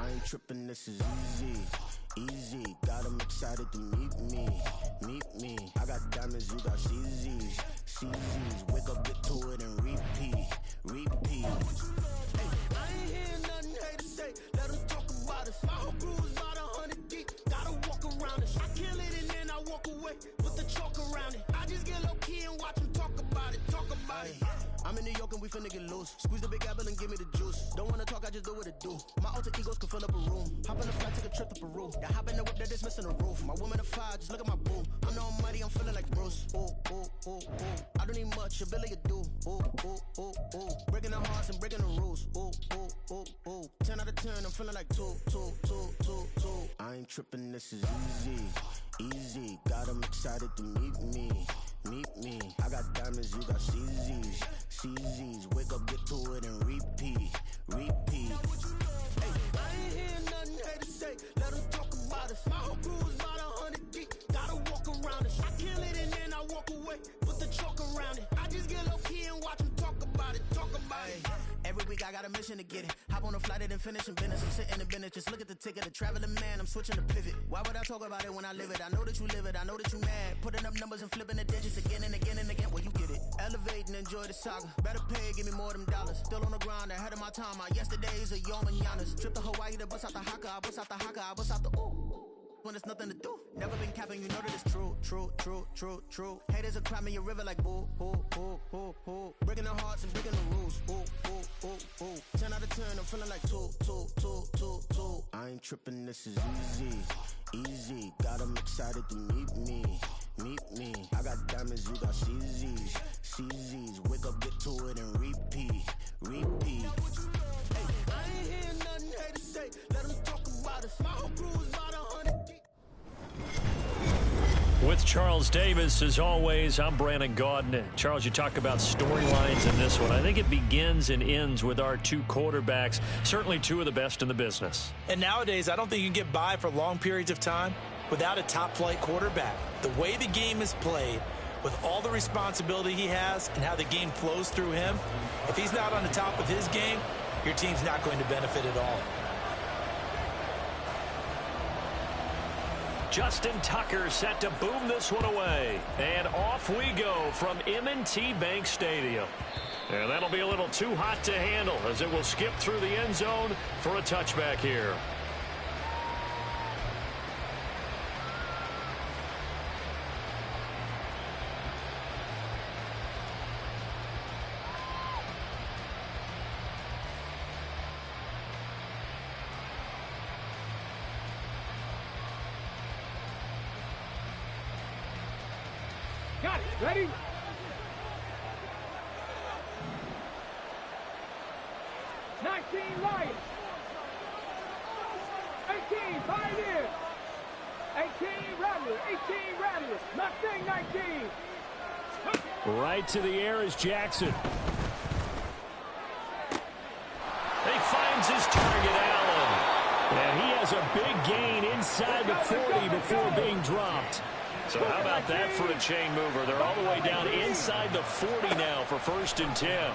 I ain't tripping, this is easy, easy. Got 'em excited to meet me. I got diamonds, you got CZs, wake up, get to it and repeat. Hey, I ain't hearing nothing haters say, let them talk about us. My whole crew is about 100 deep, gotta walk around us. I kill it and then I walk away with the chalk around it. I just get low key and watch them talk about it. I'm in New York and we finna get loose. Squeeze the big apple and give me the juice. Don't wanna talk, I just do what it do. My alter egos can fill up a room. Hop in the flight, take a trip to Peru. The hop in the whip that is missing the roof. My woman a fire, just look at my boo. I'm no money, I'm feeling like Bruce. Ooh. I don't need much, ability to do. Ooh. Breaking the hearts and breaking the rules. Ooh. 10 out of 10, I'm feeling like two. I ain't tripping, this is easy. Got 'em excited to meet me. I got diamonds, you got CZs, wake up, get to it and repeat. Hey, I ain't hearing nothing haters say, let them talk about us. My whole crew is about 100 deep, gotta walk around us. I kill it and then I walk away with the chalk around it. I just get low key and watch them talk about it. Every week I got a mission to get it. Hop on a flight and finish in business. I'm sitting in business, just look at the ticket. A traveling man, I'm switching to pivot. Why would I talk about it when I live it? I know that you live it, I know that you mad. Putting up numbers and flipping the digits again and again. Well, you get it. Elevate and enjoy the saga. Better pay, give me more them dollars. Still on the grind, ahead of my time. My yesterdays are your mananas. Trip to Hawaii to bust out the haka. I bust out the ooh. When there's nothing to do. Never been capping, you know that it's true. Haters will cry me a river like boo. Breaking the hearts and breaking the rules. Ooh. 10 out of 10, I'm feeling like two. I ain't tripping, this is easy. Got 'em excited to meet me. I got diamonds, you got CZs, wake up, get to it and repeat. Hey, I ain't hearing nothing haters say, let them talk about us. My whole crew is about 100 deep. With Charles Davis, as always, I'm Brandon Gaudin. Charles, you talk about storylines in this one. I think it begins and ends with our two quarterbacks, certainly two of the best in the business. And nowadays, I don't think you can get by for long periods of time without a top-flight quarterback. The way the game is played, with all the responsibility he has and how the game flows through him, if he's not on the top of his game, your team's not going to benefit at all. Justin Tucker set to boom this one away. And off we go from M&T Bank Stadium. And that'll be a little too hot to handle as it will skip through the end zone for a touchback here. Got it. Ready? Lions. 18 Pioneers. 18 Rattlers. 18 Rattlers. Mustang 19. Right to the air is Jackson. He finds his target, Allen. And he has a big gain inside the 40 before being dropped. So how about that for a chain mover? They're all the way down inside the 40 now for 1st and 10.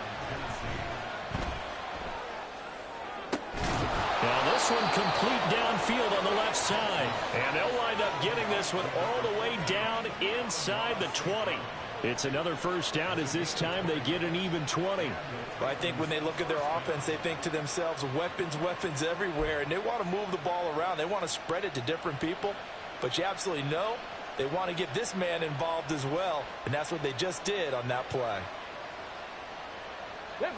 Now this one complete downfield on the left side. And they'll wind up getting this one all the way down inside the 20. It's another first down as this time they get an even 20. Well, I think when they look at their offense, they think to themselves, weapons everywhere, and they want to move the ball around. They want to spread it to different people. But you absolutely know they want to get this man involved as well, and that's what they just did on that play.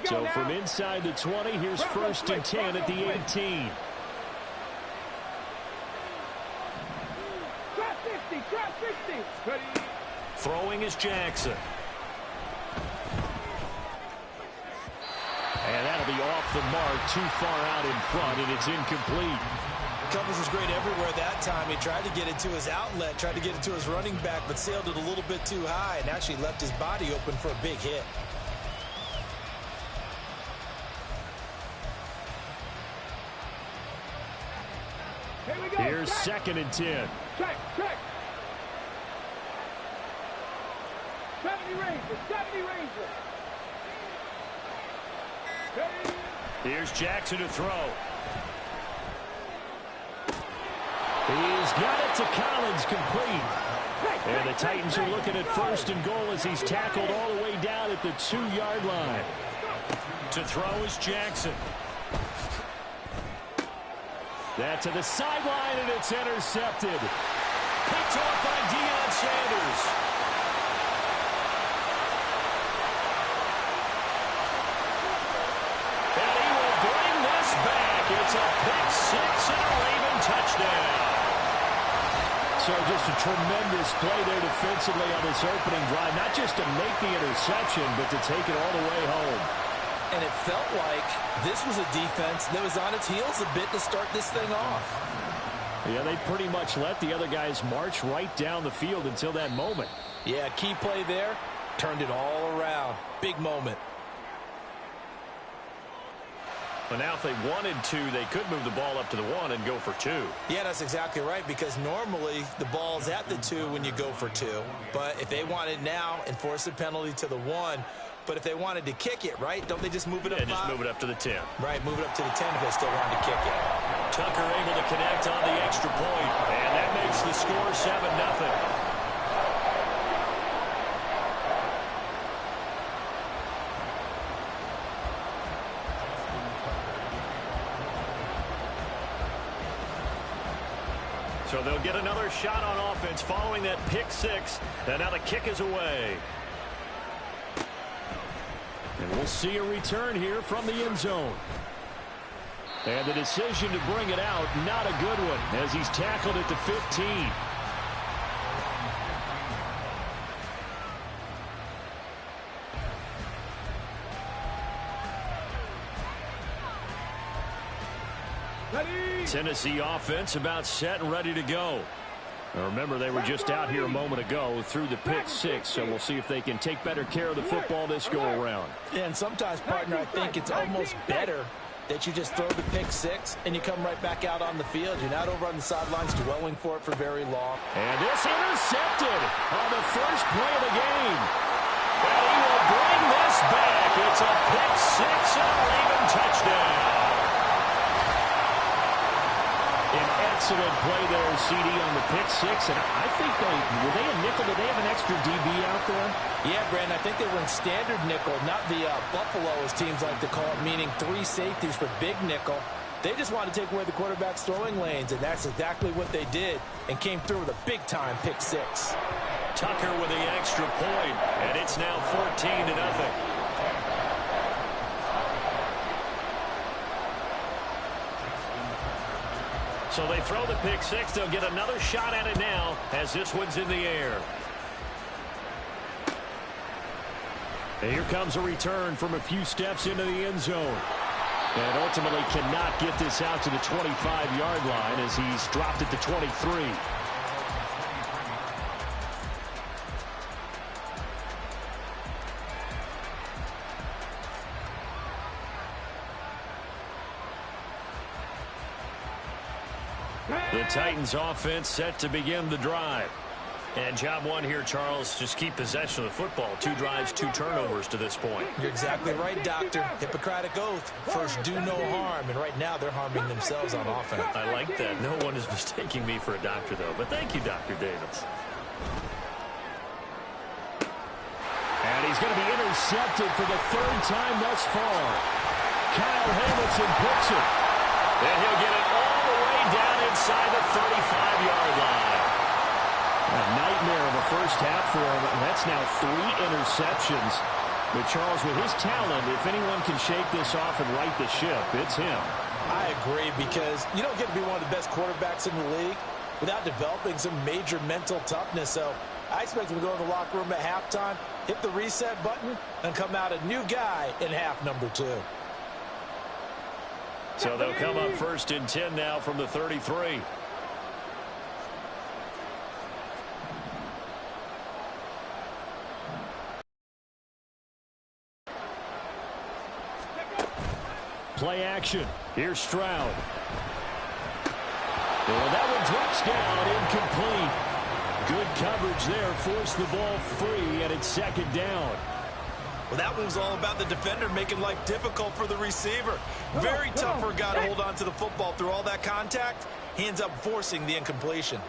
So now, from inside the 20, here's 1st and 10 at the 18. Try 50. Ready. Throwing is Jackson. And that'll be off the mark, too far out in front, and it's incomplete. Covers was great everywhere that time. He tried to get it to his outlet, tried to get it to his running back, but sailed it a little bit too high and actually left his body open for a big hit. Here we go. Here's 2nd and 10. Check. 70 Rangers. Here's Jackson to throw. He's got it to Collins, complete. And the Titans are looking at 1st and goal as he's tackled all the way down at the 2-yard line. To throw is Jackson. That to the sideline, and it's intercepted. Picked off by Deion Sanders. And he will bring this back. It's a pick six and a Raven touchdown. So just a tremendous play there defensively on this opening drive. Not just to make the interception, but to take it all the way home. And it felt like this was a defense that was on its heels a bit to start this thing off. Yeah, they pretty much let the other guys march right down the field until that moment. Yeah, key play there. Turned it all around. Big moment. But now if they wanted to, they could move the ball up to the 1 and go for 2. Yeah, that's exactly right, because normally the ball's at the 2 when you go for 2. But if they want it now, enforce a penalty to the 1. But if they wanted to kick it, right, don't they just move it up 5? Just move it up to the 10. Right, move it up to the 10 if they still wanted to kick it. Tucker able to connect on the extra point, and that makes the score 7-0. So they'll get another shot on offense following that pick six, and now the kick is away. And we'll see a return here from the end zone. And the decision to bring it out, not a good one, as he's tackled at the 15. Tennessee offense about set and ready to go. Now remember, they were just out here a moment ago through the pick six, so we'll see if they can take better care of the football this go-around. Yeah, and sometimes, partner, I think it's almost better that you just throw the pick six and you come right back out on the field. You're not over on the sidelines dwelling for it for very long. And this intercepted on the first play of the game. And he will bring this back. It's a pick six and a Raven touchdown. An excellent play there, CD, on the pick six. And I think were they a nickel? Did they have an extra DB out there? Yeah, Brandon, I think they were in standard nickel, not the Buffalo, as teams like to call it, meaning 3 safeties for big nickel. They just wanted to take away the quarterback's throwing lanes, and that's exactly what they did, and came through with a big-time pick six. Tucker with the extra point, and it's now 14-0. So they throw the pick six. They'll get another shot at it now as this one's in the air. And here comes a return from a few steps into the end zone. And ultimately cannot get this out to the 25-yard line as he's dropped it to 23. The Titans offense set to begin the drive. And job one here, Charles, just keep possession of the football. 2 drives, 2 turnovers to this point. You're exactly right, Doctor. Hippocratic oath. First, do no harm. And right now, they're harming themselves on offense. I like that. No one is mistaking me for a doctor, though. But thank you, Dr. Davis. And he's going to be intercepted for the 3rd time thus far. Kyle Hamilton picks it. And he'll get it all the way down inside the 35-yard line. A nightmare of a first half for him. That's now 3 interceptions. But Charles, with his talent, if anyone can shake this off and right the ship, it's him. I agree, because you don't get to be one of the best quarterbacks in the league without developing some major mental toughness. So I expect him to go in the locker room at halftime, hit the reset button, and come out a new guy in half number 2. So they'll come up 1st and 10 now from the 33. Play action. Here's Stroud. And that one drops down, incomplete. Good coverage there. Forced the ball free, and it's 2nd down. Well, that one was all about the defender making life difficult for the receiver. Very tough for a guy to hold on to the football through all that contact. he ends up forcing the incompletion.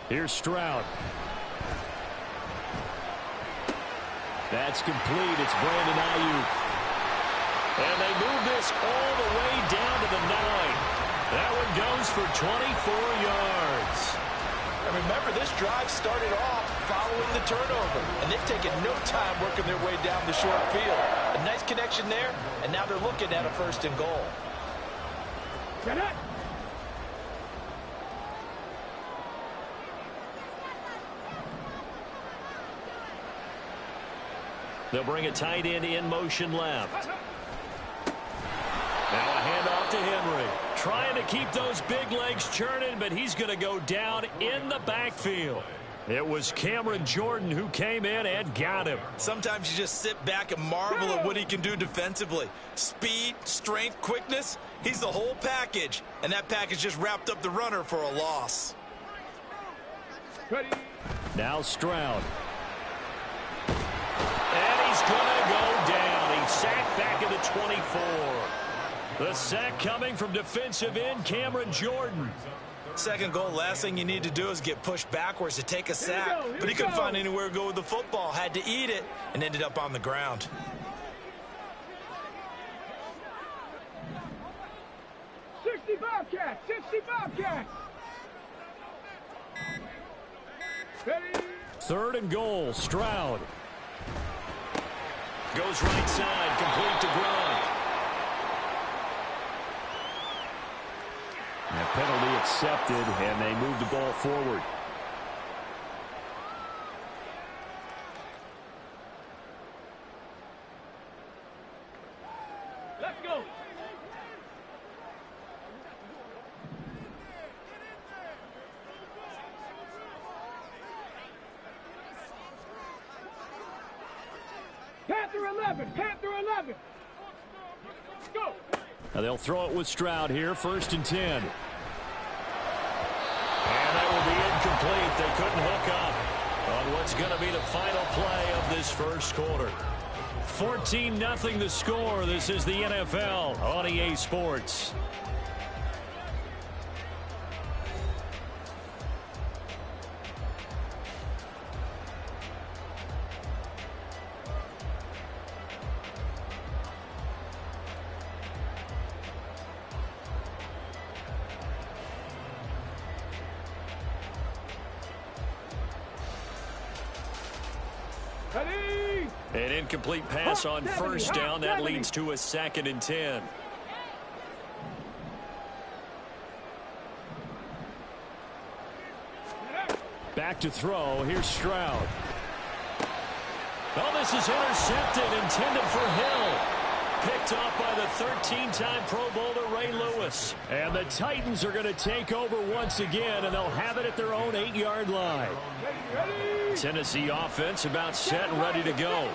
Here's Stroud. That's complete. It's Brandon Ayuk. And they move this all the way down to the 9. That one goes for 24 yards. And remember, this drive started off following the turnover. And they've taken no time working their way down the short field. A nice connection there, and now they're looking at a 1st and goal. Get it. They'll bring a tight end in motion left. Now a handoff to Henry. Trying to keep those big legs churning, but he's going to go down in the backfield. It was Cameron Jordan who came in and got him. Sometimes you just sit back and marvel at what he can do defensively. Speed, strength, quickness. He's the whole package. And that package just wrapped up the runner for a loss. Ready. Now Stroud. And he's going to go down. He's sacked back at the 24. The sack coming from defensive end Cameron Jordan. 2nd goal, last thing you need to do is get pushed backwards to take a sack. But he couldn't find anywhere to go with the football. Had to eat it and ended up on the ground. Bobcats. 60 Bobcats. Ready. 3rd and goal. Stroud. Goes right side. Complete to Gronk. And a penalty accepted, and they move the ball forward. Let's go. Panther 11. Panther 11. Go. Now they'll throw it with Stroud here. 1st and 10. And that will be incomplete. They couldn't hook up on what's going to be the final play of this 1st quarter. 14-0 the score. This is the NFL on EA Sports. Ready. An incomplete pass on 1st down. That leads to a 2nd and 10. Back to throw. Here's Stroud. Oh, this is intercepted. Intended for Hill. Picked off by the 13-time Pro Bowler Ray Lewis. And the Titans are going to take over once again, and they'll have it at their own 8-yard line. Ready. Tennessee offense about set and ready to go.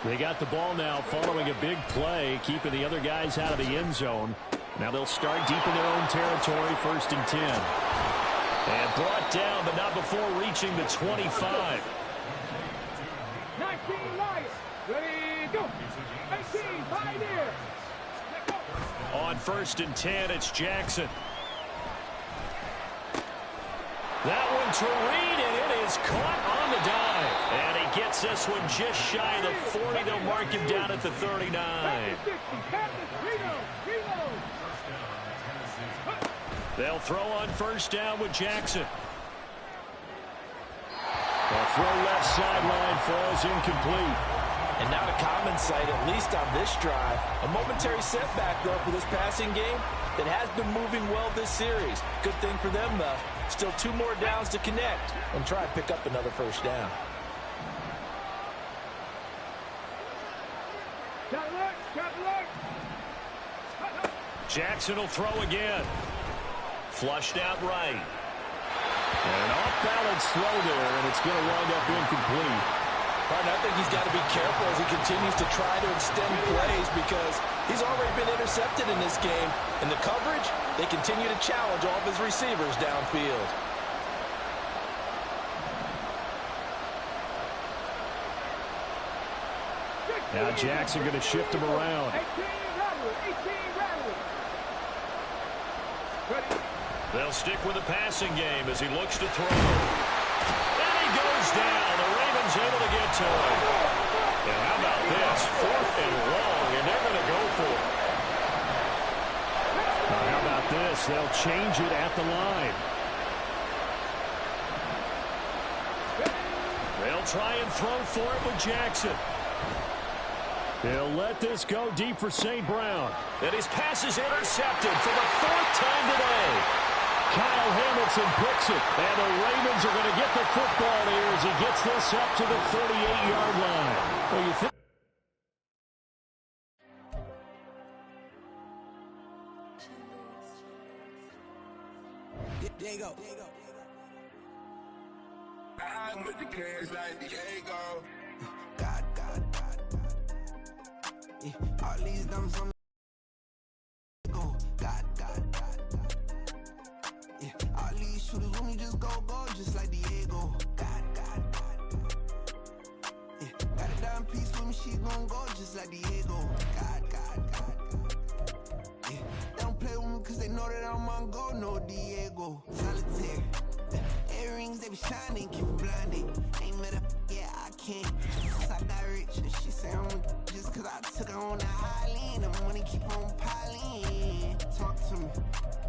They got the ball now following a big play, keeping the other guys out of the end zone. Now they'll start deep in their own territory, 1st and 10. And brought down, but not before reaching the 25. 19 Lions. Ready, go. 18 Pioneers. On 1st and 10, it's Jackson. That one to Reed, and it is caught on the dive. And he gets this one just shy of the 40. They'll mark him down at the 39. They'll throw on 1st down with Jackson. The throw left sideline falls incomplete. And not a common sight, at least on this drive. A momentary setback, though, for this passing game that has been moving well this series. Good thing for them, though. Still 2 more downs to connect and try and pick up another 1st down. Jackson will throw again. Flushed out right. And an off-balance throw there, and it's going to wind up incomplete. Pardon, I think he's got to be careful as he continues to try to extend plays because he's already been intercepted in this game. In the coverage, they continue to challenge all of his receivers downfield. Now Jackson going to shift him around. They'll stick with the passing game as he looks to throw. And he goes down. The Ravens able to get to him. And how about this? 4th and long, and they're going to go for it. Now, how about this? They'll change it at the line. They'll try and throw for it with Jackson. He'll let this go deep for St. Brown. And his pass is intercepted for the 4th time today. Kyle Hamilton picks it. And the Ravens are going to get the football here as he gets this up to the 38-yard line. Well, you think Diego. I'm with the cash like Diego. God. Yeah, all these dumb some go. God. Yeah, all these shooters when we just go just like Diego. God. Yeah, got a dime piece with me, she gon' go just like Diego. God. Yeah, they don't play with me cause they know that I'm on go, no Diego. Solitaire. Earrings, they be shining, keep blinded. Ain't met up, yeah, I can't. Since I got rich, and she say I'm just cause I took her on the island. The money keep on piling. Talk to me,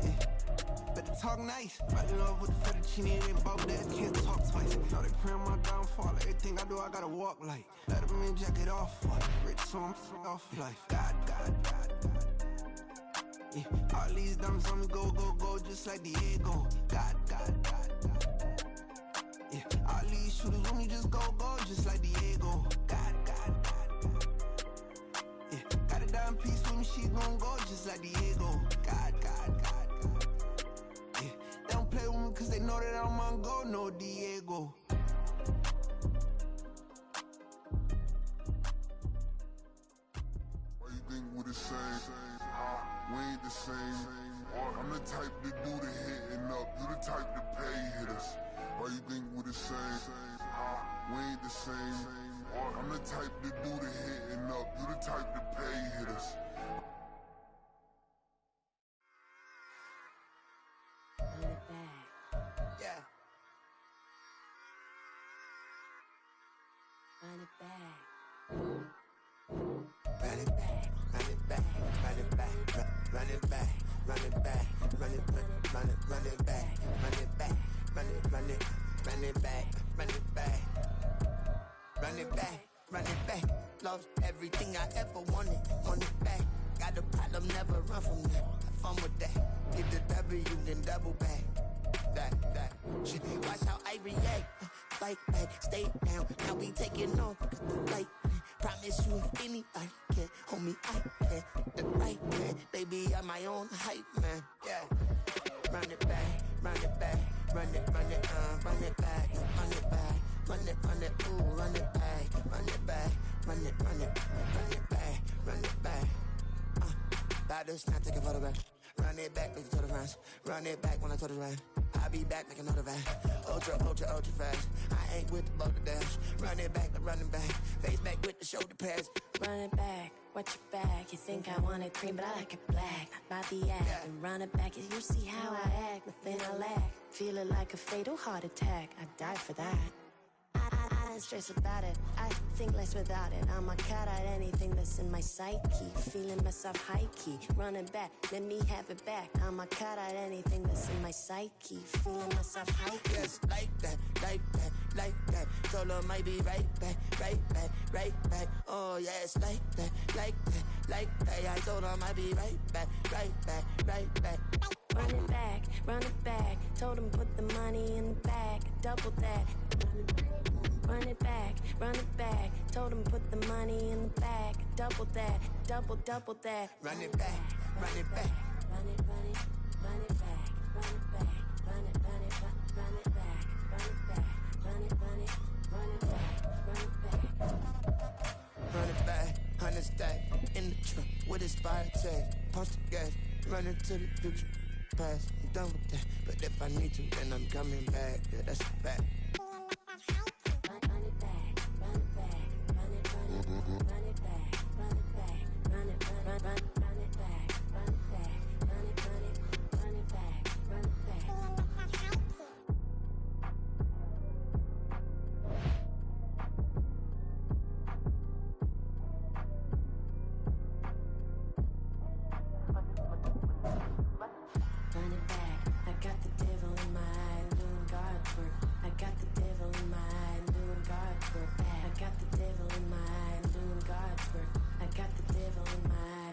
yeah. Better talk nice. Right in love with the fettuccine and both that can't talk twice. Know they pray on my downfall. Everything I do, I gotta walk like. Let them in, jacket off. Rich, so I'm off life. God. Yeah, all these dumps on me go, just like Diego. God. Yeah, all these shooters when we just go, just like Diego. God. Yeah, got a dime piece with me, she gon' go just like Diego. God. Yeah, they don't play with me cause they know that I'm on go, no Diego. Why you think we the same? We ain't the same. I'm the type to do the hitting up. You the type to pay hitters. Why you think we the same? We ain't the same. I'm the type to do the hitting up. You the type to pay hitters. Yeah. Run it back. Run it back, run it back, run it back, run it back, run it back, run it back, run it back, run it back, run it back, run it back. Lost everything I ever wanted, want it back. Got a problem, never run from that. Have fun with that. Get the W, then double back. That. Shit, watch how I react. Fight back, stay down. Now we taking off, cause the light. Promise you if anybody can, homie, I can. The right man, baby, I'm my own hype man. Yeah. Run it back, run it back, run it back, run it back, run it, ooh, run it back, run it back, run it back, run it back. About to snap, take a photograph. Run it back, make it to the front. Run it back when I told it right. I'll be back, make another van. Ultra fast. I ain't with the boat to dash. Run it back, running back. Face back with the shoulder pads. Run it back, watch your back. You think I want it cream, but I like it black. Not by the act. And run it back, you see how I act. Nothing I lack. Feel it like a fatal heart attack. I'd die for that. I don't stress about it. I think less without it. I'ma cut out anything that's in my psyche. Feeling myself high key. Running back, let me have it back. I'ma cut out anything that's in my psyche. Feeling myself high key. Yes, like that. Solo might be right back. Oh yes, like that. I told him I'd be right back. Run it back. Told him put the money in the bag. Double that. Run it back. Told him put the money in the bag. Double that. Double that. Run it back. Run it back. Run it back. Run it back. Run it back. Run it back. Run it back. 100 stack in the truck with his fire tag. Punch the gas, running to the future. Past, I'm done with that. But if I need to, then I'm coming back. Yeah, that's a fact. got the devil in my eye. I'm doing God's work. I got the devil in my eye.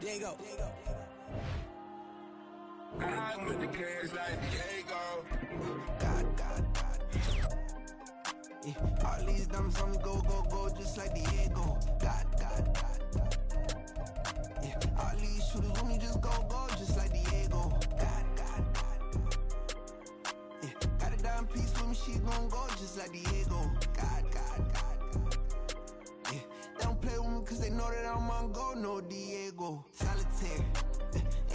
Diego. I with the cash like Diego. God. Yeah. All these dumps on me go, just like Diego. God. Yeah. All these shooters on me just go, just like Diego. God. Yeah. Got a dime piece with me, she gon' go just like Diego. God. Yeah. They don't play with me cause they know that I'm on go, no Diego. Solitaire.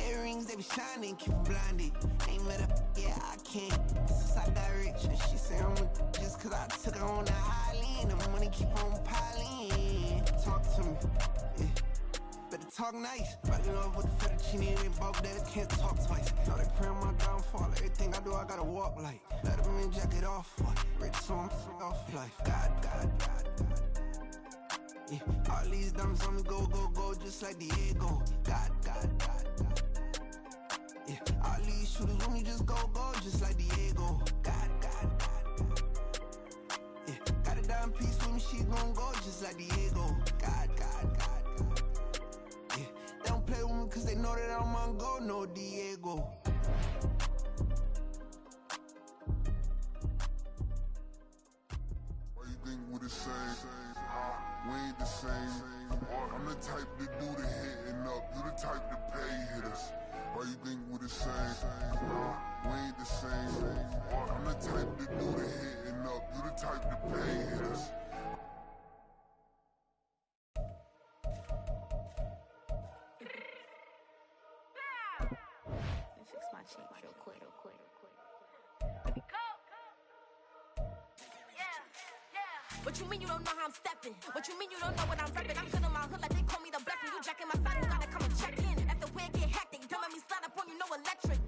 Earrings, they be shining, keep blinded. Ain't met up, yeah, I can't. Since I got rich, and she say I'm a just cause I took her on the island. The money keep on piling. Talk to me, yeah. Better talk nice. Rockin' up with the fettuccine, ain't bulk that, can't talk twice. Know they pray on my downfall. Everything I do, I gotta walk like. Let them in, jacket off. Rich, so I'm off life. God. Yeah. All these dumps on me go, just like Diego. God. Yeah. All these shooters with me just go, just like Diego. God. Yeah. Got a dime piece with me, she gon' go just like Diego. God. Yeah. They don't play with me cause they know that I'm on go, no Diego. Why you think we the same? We ain't the same. I'm the type to do the hitting up. You the type to pay hitters. Why you think we the same? We ain't the same. I'm the type to do the hitting up. You the type to pay hitters. Fix my cheeks real quick. What you mean you don't know how I'm stepping? What you mean you don't know what I'm repping? I'm good in my hood like they call me the blessing. You jacking my side, you gotta come and check in. That's the way it get hectic. Don't make me slide up on you, no electric.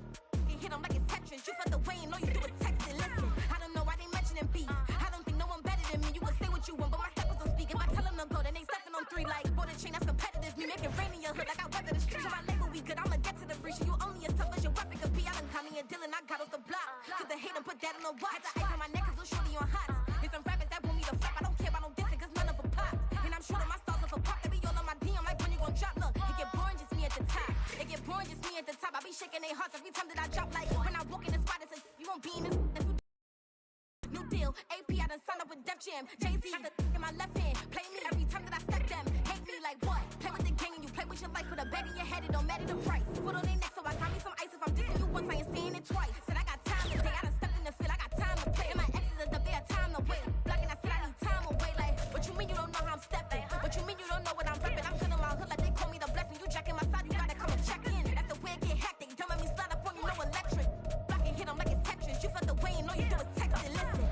You hit them like it's Tetris. You felt the way and all you do is texting. Listen, I don't know why they mentioning beef. I don't think no one better than me. You can say what you want, but my steppers don't speak. If I tell them to go, then they stepping on 3 like border chain. That's competitive. Me making rain in your hood like I weather the streets. So my label we good. I'ma get to the breach. You only as tough as your weapon could be. I done Connie and Dylan. I got off the block. Cause they hate them, put that on the watch. Had the ice on my neck cause little shorty on hot. Here's some rappers that want me to flop. I don't care about no dissing cause none of them pop. And I'm shooting my stars off a pop. They be all on my DM like when you gon' drop. Look, it get boring just me at the top. It get boring just me at the top. I be shaking their hearts every time that I drop. Like when I walk in the spot, it says you won't be in this. New deal, AP, I done signed up with Def Jam. Jay-Z, got the in my left hand. Play me every time that I step them. Hate me like what? Play with the gang and you play with your life. Put a bag in your head, it don't matter the price. Put on their neck, so I got me some ice. If I'm dissing you once, I ain't saying it twice. Said I got time today, I done stepped in the field, I got time to play. And my exes are up there, time to wait. Blocking, I said I need time away. Like, what you mean you don't know how I'm stepping? What you mean you don't know what I'm repping? I'm good in my hood like they call me the blessing. You jacking my side, you gotta come and check in. That's the way it get hectic. Don't make me slide up on you, no electric. Blocking, hit them like it's Tetris. You felt the way and all you do is texting. Listen.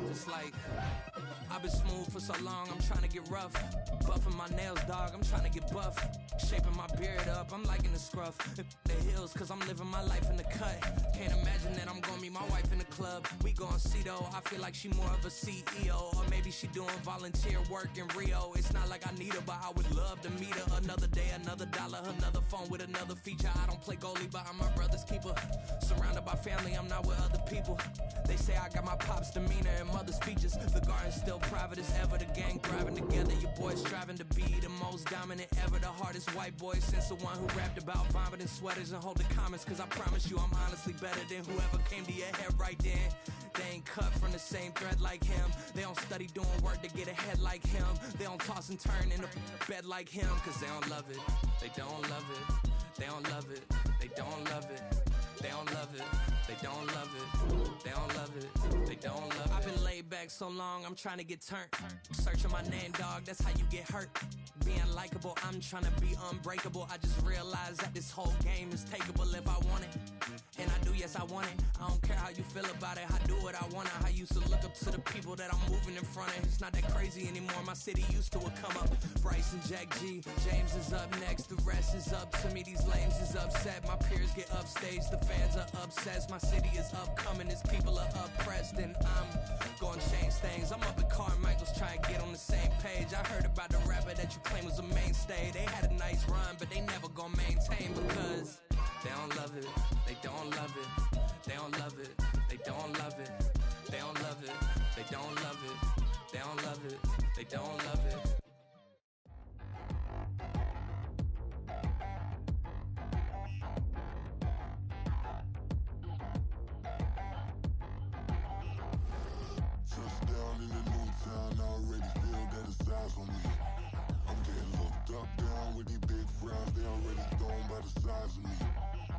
Just like I've been smooth for so long, I'm trying to get rough. Buffing my nails, dog, I'm trying to get buff. Shaping my beard up, I'm liking the scruff. The hills, cause I'm living my life in the cut. Can't imagine that I'm gonna meet my wife in the club. We gon' see though, I feel like she more of a CEO. Or maybe she doing volunteer work in Rio. It's not like I need her, but I would love to meet her. Another day, another dollar, another phone with another feature. I don't play goalie, but I'm my brother's keeper. Surrounded by family, I'm not with other people. They say I got my pop's demeanor and mother's features. The garden's still private as ever, the gang thriving together. Your boys striving to be the most dominant ever, the hardest white boy since the one who rapped about vomiting sweaters and holding comments. Cause I promise you I'm honestly better than whoever came to your head right then. They ain't cut from the same thread like him. They don't study doing work to get ahead like him. They don't toss and turn in the bed like him. Cause they don't love it. They don't love it. They don't love it. They don't love it. They don't love it. They don't love it. They don't love it. They don't love it. I've been laid back so long, I'm trying to get turned. Searching my name, dog, that's how you get hurt. Being likable, I'm trying to be unbreakable. I just realized that this whole game is takeable if I want it. And I do, yes, I want it. I don't care how you feel about it. I do what I want. I used to look up to the people that I'm moving in front of. It's not that crazy anymore. My city used to it come up. Bryce and Jack G. James is up next. The rest is up to me. These lames is upset. My peers get upstage. The fans are obsessed. My city is upcoming. Its people are oppressed. And I'm going to change things. I'm up at Carmichael's trying to get on the same page. I heard about the rapper that you claim was a mainstay. They had a nice run, but they never gonna maintain because they don't love it. They don't love it. They don't love it. They don't love it. They don't love it. They don't love it. They don't love it. They don't love it. Touchdown in the new town, I already feel that it's eyes on me. I'm getting looked up, down with these big frowns, they already thrown by the size of me.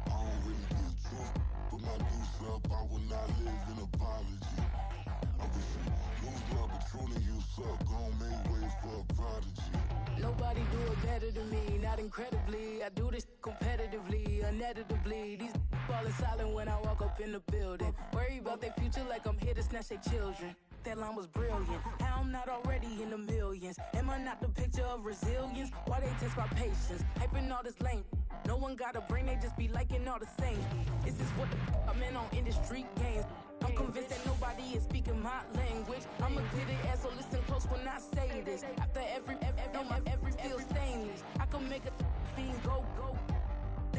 I don't really get truth, put my deuce up, I will not live in apology. I wish you lose love, but truly you suck, gon' make way for a prodigy. Nobody do it better than me, not incredibly. I do this competitively, uneditably. These falling silent when I walk up in the building. Worry about their future like I'm here to snatch their children. That line was brilliant. How I'm not already in the millions? Am I not the picture of resilience? Why they test my patience? Hyping all this lame. No one got a brain, they just be liking all the same. This is what the I'm in on industry games. I'm convinced that nobody is speaking my language. I'm a good ass, so listen close when I say this. After every feel stainless. I can make a fiend go.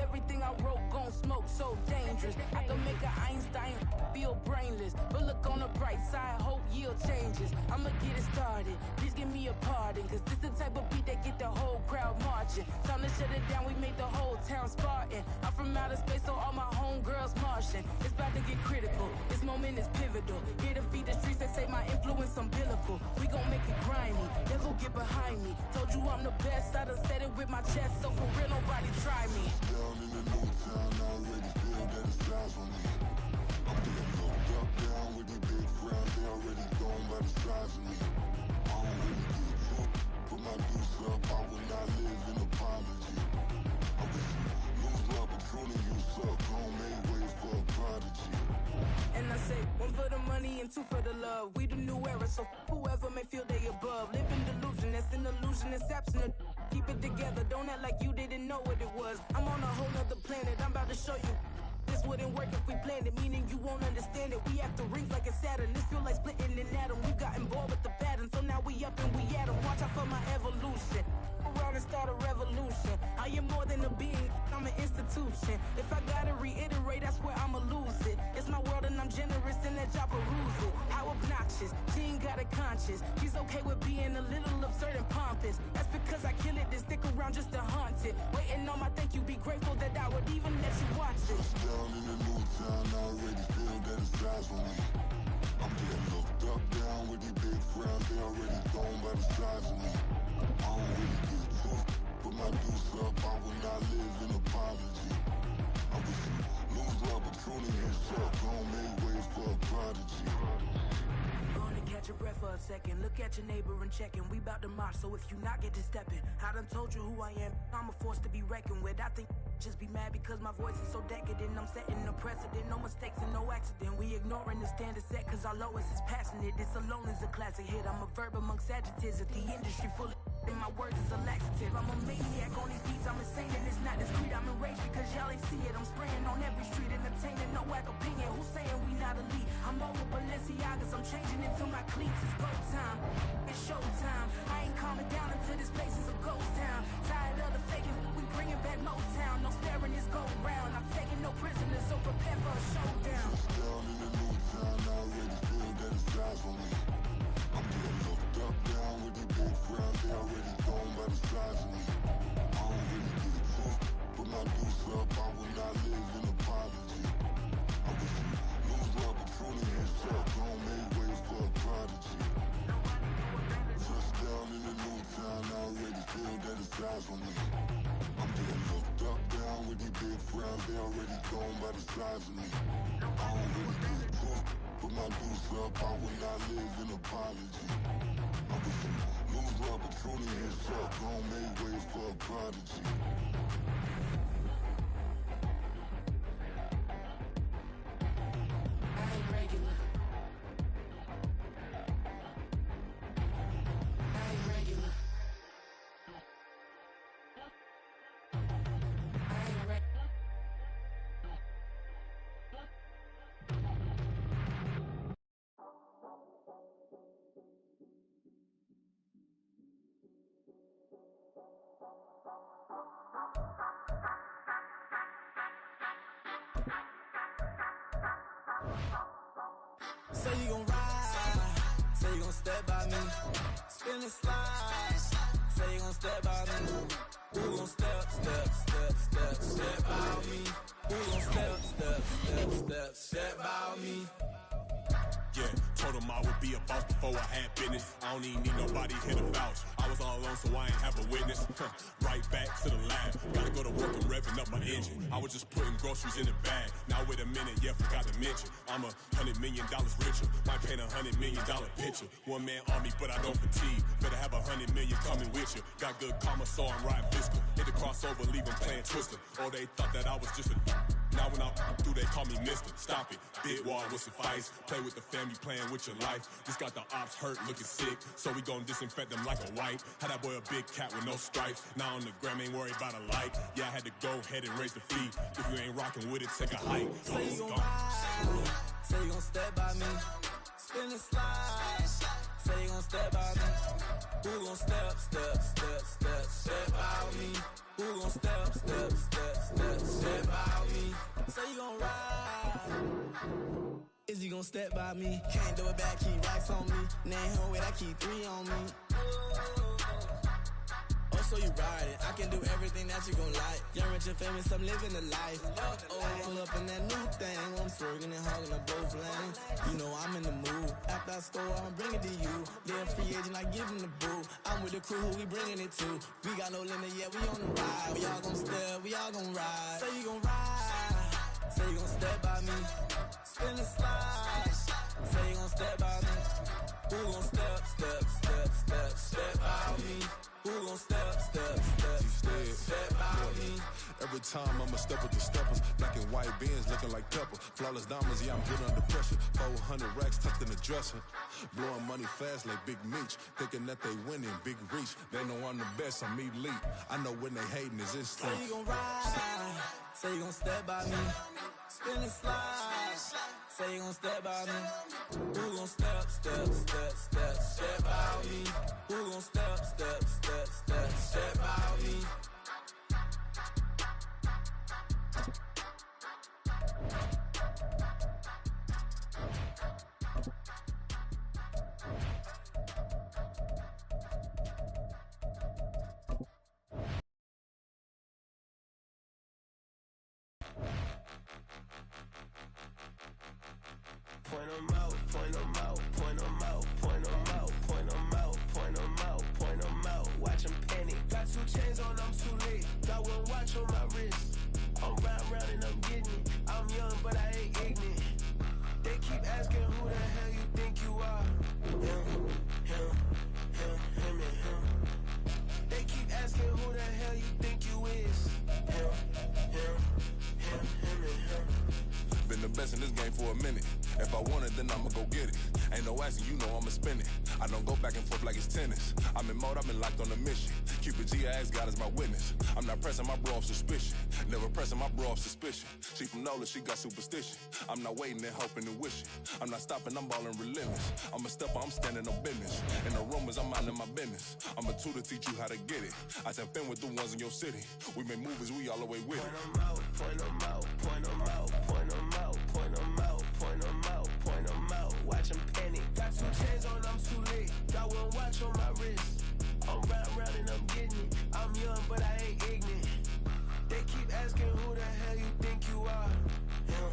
Everything I wrote gon' smoke, so dangerous. I can make an Einstein feel brainless. But look on the bright side, hope yield changes. I'ma get it started, please give me a pardon. Cause this the type of beat that get the whole crowd marching. Time to shut it down, we made the whole town Spartan. I'm from outer space, so all my homegirls Martian. It's about to get critical, this moment is pivotal. Here to feed the streets that say my influence umbilical. We gon' make it grimy, never get behind me. Told you I'm the best, I done said it with my chest. So for real, nobody try me. Down in the new town, I already feel that it's eyes on me. I'm getting looked up, down with these big frowns, they already thrown by the size of me. I don't really get truth, put my deuce up, I will not live in apology. I wish you lose love, but truly you suck, gon' make way for a prodigy. And I say, one for the money and two for the love. We the new era, so whoever may feel they above. Live in delusion, that's an illusion, it's absent. Keep it together, don't act like you didn't know what it was. I'm on a whole nother planet, I'm about to show you. This wouldn't work if we planned it, meaning you won't understand it. We have to rings like a Saturn, this feel like splitting an atom. We got involved with the pattern, so now we up and we at 'em. Watch out for my evolution. Around and start a revolution. I am more than a being, I'm an institution. If I gotta reiterate, I swear I'ma lose it. It's my world and I'm generous and that y'all peruse it. How obnoxious, she ain't got a conscience. She's okay with being a little absurd and pompous. That's because I kill it, then stick around just to haunt it. Waiting on my thank you, be grateful that I would even let you watch this. Down in the new town, I already feel that it's eyes on me. I'm getting looked up, down with these big frowns, they already thrown by the size of me. I don't really get truth, put my deuce up, I will not live in apology. I wish you lose love, but truly you suck, gon' make way for a prodigy. Gonna catch your breath for a second. Look at your neighbor and checking. We bout to march, so if you not get to stepping. I done told you who I am. I'm a force to be reckoned with. I think just be mad because my voice is so decadent. I'm setting a precedent. No mistakes and no accident. We ignoring the standard set cause our lowest is passionate. This alone is a classic hit. I'm a verb amongst adjectives. If the industry full of and my words is a laxative. I'm a maniac on these beats, I'm insane and it's not discreet. I'm enraged because y'all ain't see it. I'm spraying on every street, entertaining, no whack opinion. Who's saying we not elite? I'm over Balenciagas, I'm changing into my cleats. It's go time, it's show time. I ain't calming down until this place is a ghost town. Tired of the faking, we bringing back Motown. No staring this go round. I'm taking no prisoners, so prepare for a showdown. Down in the new town, I already feel that it's eyes on me. I'm getting looked up, down with these big frowns, they already thrown by the size of me. I don't really eyes on me. I'm getting looked up, down with these big frowns. They already gone by the size of me. I don't really get drunk, put my deuce up. I will not live in apology. I'm with some loose rock, patrolling his truck. Gon' make way for a prodigy. Say you gon' ride, say you gon' step by me, spin and slide, say you gon' step by me, who gon' step by me, who gon' step by me. Yeah, told him I would be a boss before I had business. I don't even need nobody here to vouch. I was all alone, so I ain't have a witness. Right back to the lab. Gotta go to work and revving up my engine. I was just putting groceries in the bag. Now wait a minute, yeah, forgot to mention. I'm $100 million richer. Might paint $100 million picture. One man army, but I don't fatigue. Better have 100 million coming with you. Got good karma, so I'm riding fiscal. Hit the crossover, leave them playing Twister. Oh, they thought that I was just a. Now when I do, they call me Mister. Stop it. Big wall will suffice. Play with the family, playing with your life. Just got the ops hurt, looking sick. So we gon' disinfect them like a wipe. Had that boy a big cat with no stripes. Now on the gram, ain't worried about a light. Yeah, I had to go ahead and raise the fee. If you ain't rocking with it, take a hike. Say you gon' ride, say you gon' step by me, spin and slide, say you gon' step by me, who gon' step by me, who gon' step by me, say you gon' ride, is he gon' step by me, can't do it back, keep racks on me, name home with I keep 3 on me. So you ride it, I can do everything that you gon' like. Young, rich and famous, I'm living the life. Pull up in that new thing, I'm swerving and hogging up both lanes. You know I'm in the mood. After I score, I'ma bring it to you. They're a free agent, I give them the boo. I'm with the crew, who we bringing it to. We got no limit, yeah, we on the ride. We all gon' step, we all gon' ride. Say you gon' ride, say you gon' step by me, spin and slide. Say you gon' step by me, who gon' step by me? Who gon' step by me? Every time I'm a step with the steppers. Black and white beans looking like pepper. Flawless diamonds, yeah, I'm good under pressure. 400 racks tucked in the dresser. Blowing money fast like Big Meech. Thinking that they winning, big reach. They know I'm the best, I'm elite. I know when they hating is instinct. Say you gon' ride, say you gon' step by me. Spin and slide, say you gon' step by me. Who gon' step by me? Who gon' step by me? Point 'em out, point 'em out, point 'em out, point 'em out, point 'em out, point 'em out, point 'em out. Watch 'em panic. Got 2 chains on, I'm too late. Got 1 watch on my wrist. I'm round and I'm getting it. I'm young, but I ain't ignorant. They keep asking who the hell you think you are. Him, and him. They keep asking who the hell you think you is. Him, and him. Been the best in this game for a minute. If I want it, then I'ma go get it. Ain't no asking, you know I'ma spend it. I don't go back and forth like it's tennis. I'm in mode, I've been locked on a mission. Cupid G, I ask God as my witness. I'm not pressing my bro off suspicion. Never pressing my bro off suspicion. She from Nola, she got superstition. I'm not waiting and hoping and wishing. I'm not stopping, I'm balling relentless. I'm a stepper, I'm standing on business. In the rumors, I'm minding my business. I'm a tutor, teach you how to get it. I said, been with the ones in your city. We make movies, we all the way with it. Point 'em out, point 'em out, point 'em out, point 'em out, point 'em out, point 'em out, point 'em out. Watch 'em panic. Got 2 chains on, I'm too late. Got 1 watch on my wrist. I'm round and I'm getting it. I'm young, but I ain't ignorant. They keep asking who the hell you think you are. Him,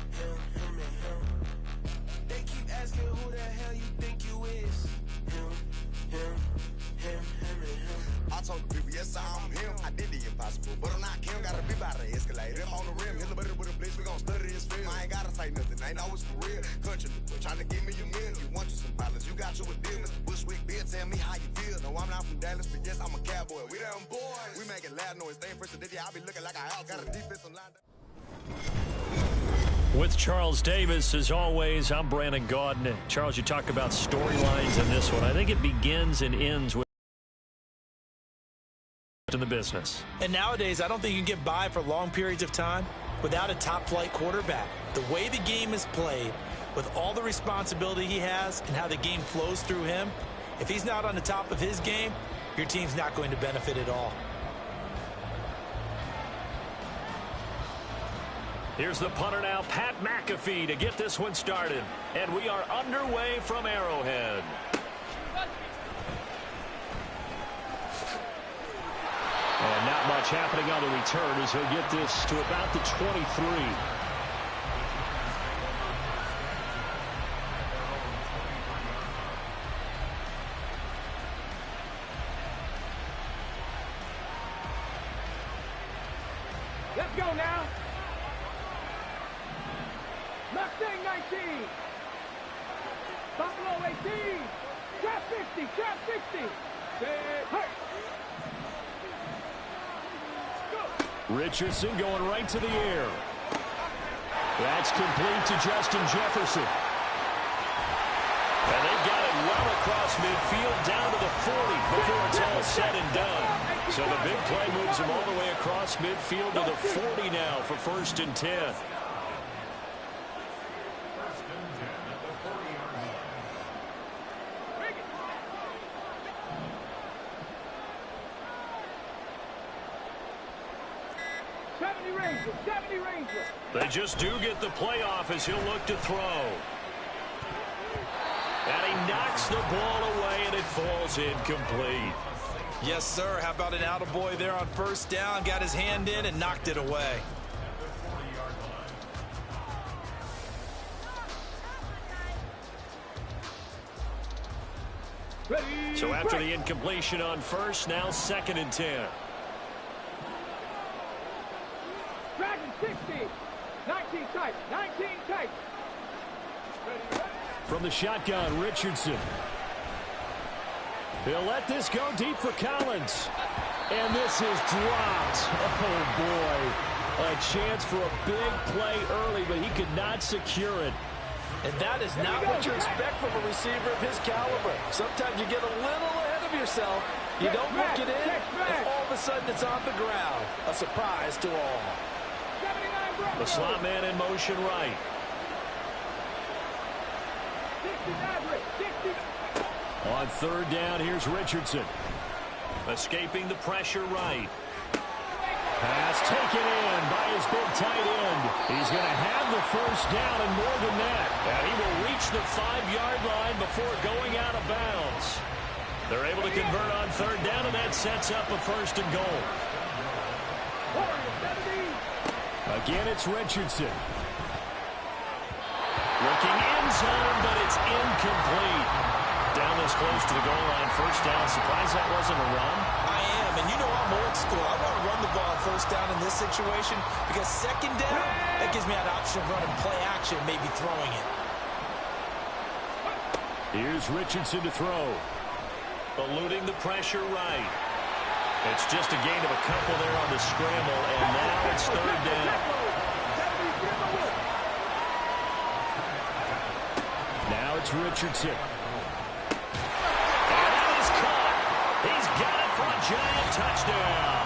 and him. They keep asking who the hell you think you is. Him, and him. I told the people, yes, I'm him. I did the impossible, but I'm not Kim. Gotta be by the escalator. I'm on the rim, hit the butter with a blitz. We gon' study this film. I ain't gotta say nothing, ain't always for real. Country, trying to give me a meal. You want you some problems, you got you a deal. Mr. Bushwick, Bill, tell me how you feel. No, I'm not from Dallas, but yes, I'm a cowboy. We them boys. We making loud noise. Stay first, yeah, I be looking like a house. Got a defensive line. With Charles Davis, as always, I'm Brandon Gaudin. Charles, you talk about storylines in this one. I think it begins and ends with in the business. And nowadays, I don't think you can get by for long periods of time without a top-flight quarterback. The way the game is played, with all the responsibility he has and how the game flows through him, if he's not on the top of his game, your team's not going to benefit at all. Here's the punter now, Pat McAfee, to get this one started. And we are underway from Arrowhead. And not much happening on the return as he'll get this to about the 23. Let's go now. Mustang 19. Buffalo 18. Trap 50. Trap 60. Hurt. Richardson going right to the air. That's complete to Justin Jefferson. And they've got it well across midfield down to the 40 before it's all said and done. So the big play moves him all the way across midfield to the 40 now for 1st and 10. They just do get the playoff as he'll look to throw. And he knocks the ball away, and it falls incomplete. Yes, sir. How about an attaboy there on 1st down? Got his hand in and knocked it away. So after the incompletion on 1st, now 2nd and 10. Dragon 60. 19 tight. 19 tight. From the shotgun, Richardson. He'll let this go deep for Collins. And this is dropped. Oh, boy. A chance for a big play early, but he could not secure it. And that is not what you expect from a receiver of his caliber. Sometimes you get a little ahead of yourself. You don't look it in, and all of a sudden it's on the ground. A surprise to all. The slot man in motion right. On 3rd down, here's Richardson. Escaping the pressure right. Pass taken in by his big tight end. He's going to have the 1st down and more than that. And he will reach the 5-yard line before going out of bounds. They're able to convert on 3rd down, and that sets up a 1st and goal. Again, it's Richardson. Looking end zone, but it's incomplete. Down this close to the goal line, 1st down. Surprised that wasn't a run? I am, and you know I'm old school. I want to run the ball on 1st down in this situation because 2nd down, that gives me an option of running play action, maybe throwing it. Here's Richardson to throw. Eluding the pressure right. It's just a gain of a couple there on the scramble, and now it's 3rd down. Now it's Richardson. And that is caught. He's got it for a giant touchdown.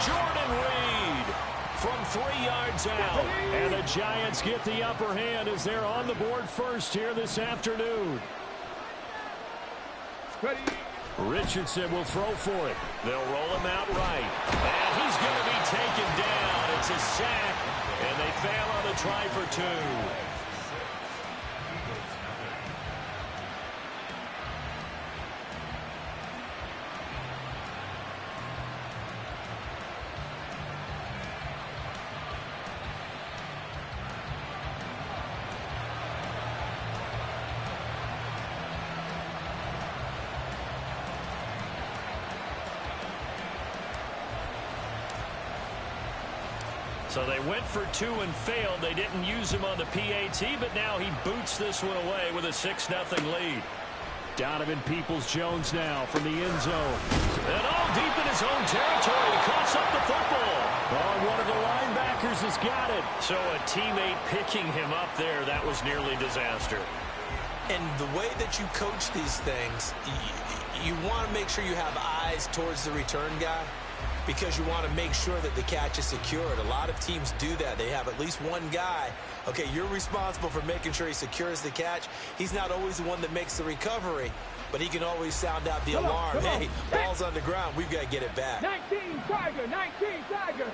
Jordan Reed from 3 yards out. And the Giants get the upper hand as they're on the board first here this afternoon. Richardson will throw for it. They'll roll him out right. And he's going to be taken down. It's a sack, and they fail on the try for 2. So they went for 2 and failed. They didn't use him on the PAT, but now he boots this one away with a 6-0 lead. Donovan Peoples-Jones now from the end zone. And all deep in his own territory. He coughs up the football. Oh, one of the linebackers has got it. So a teammate picking him up there, that was nearly disaster. And the way that you coach these things, you want to make sure you have eyes towards the return guy because you want to make sure that the catch is secured. A lot of teams do that. They have at least one guy. Okay, you're responsible for making sure he secures the catch. He's not always the one that makes the recovery, but he can always sound out the alarm. Hey, ball's on the ground. We've got to get it back. 19 Tiger, 19 Tiger.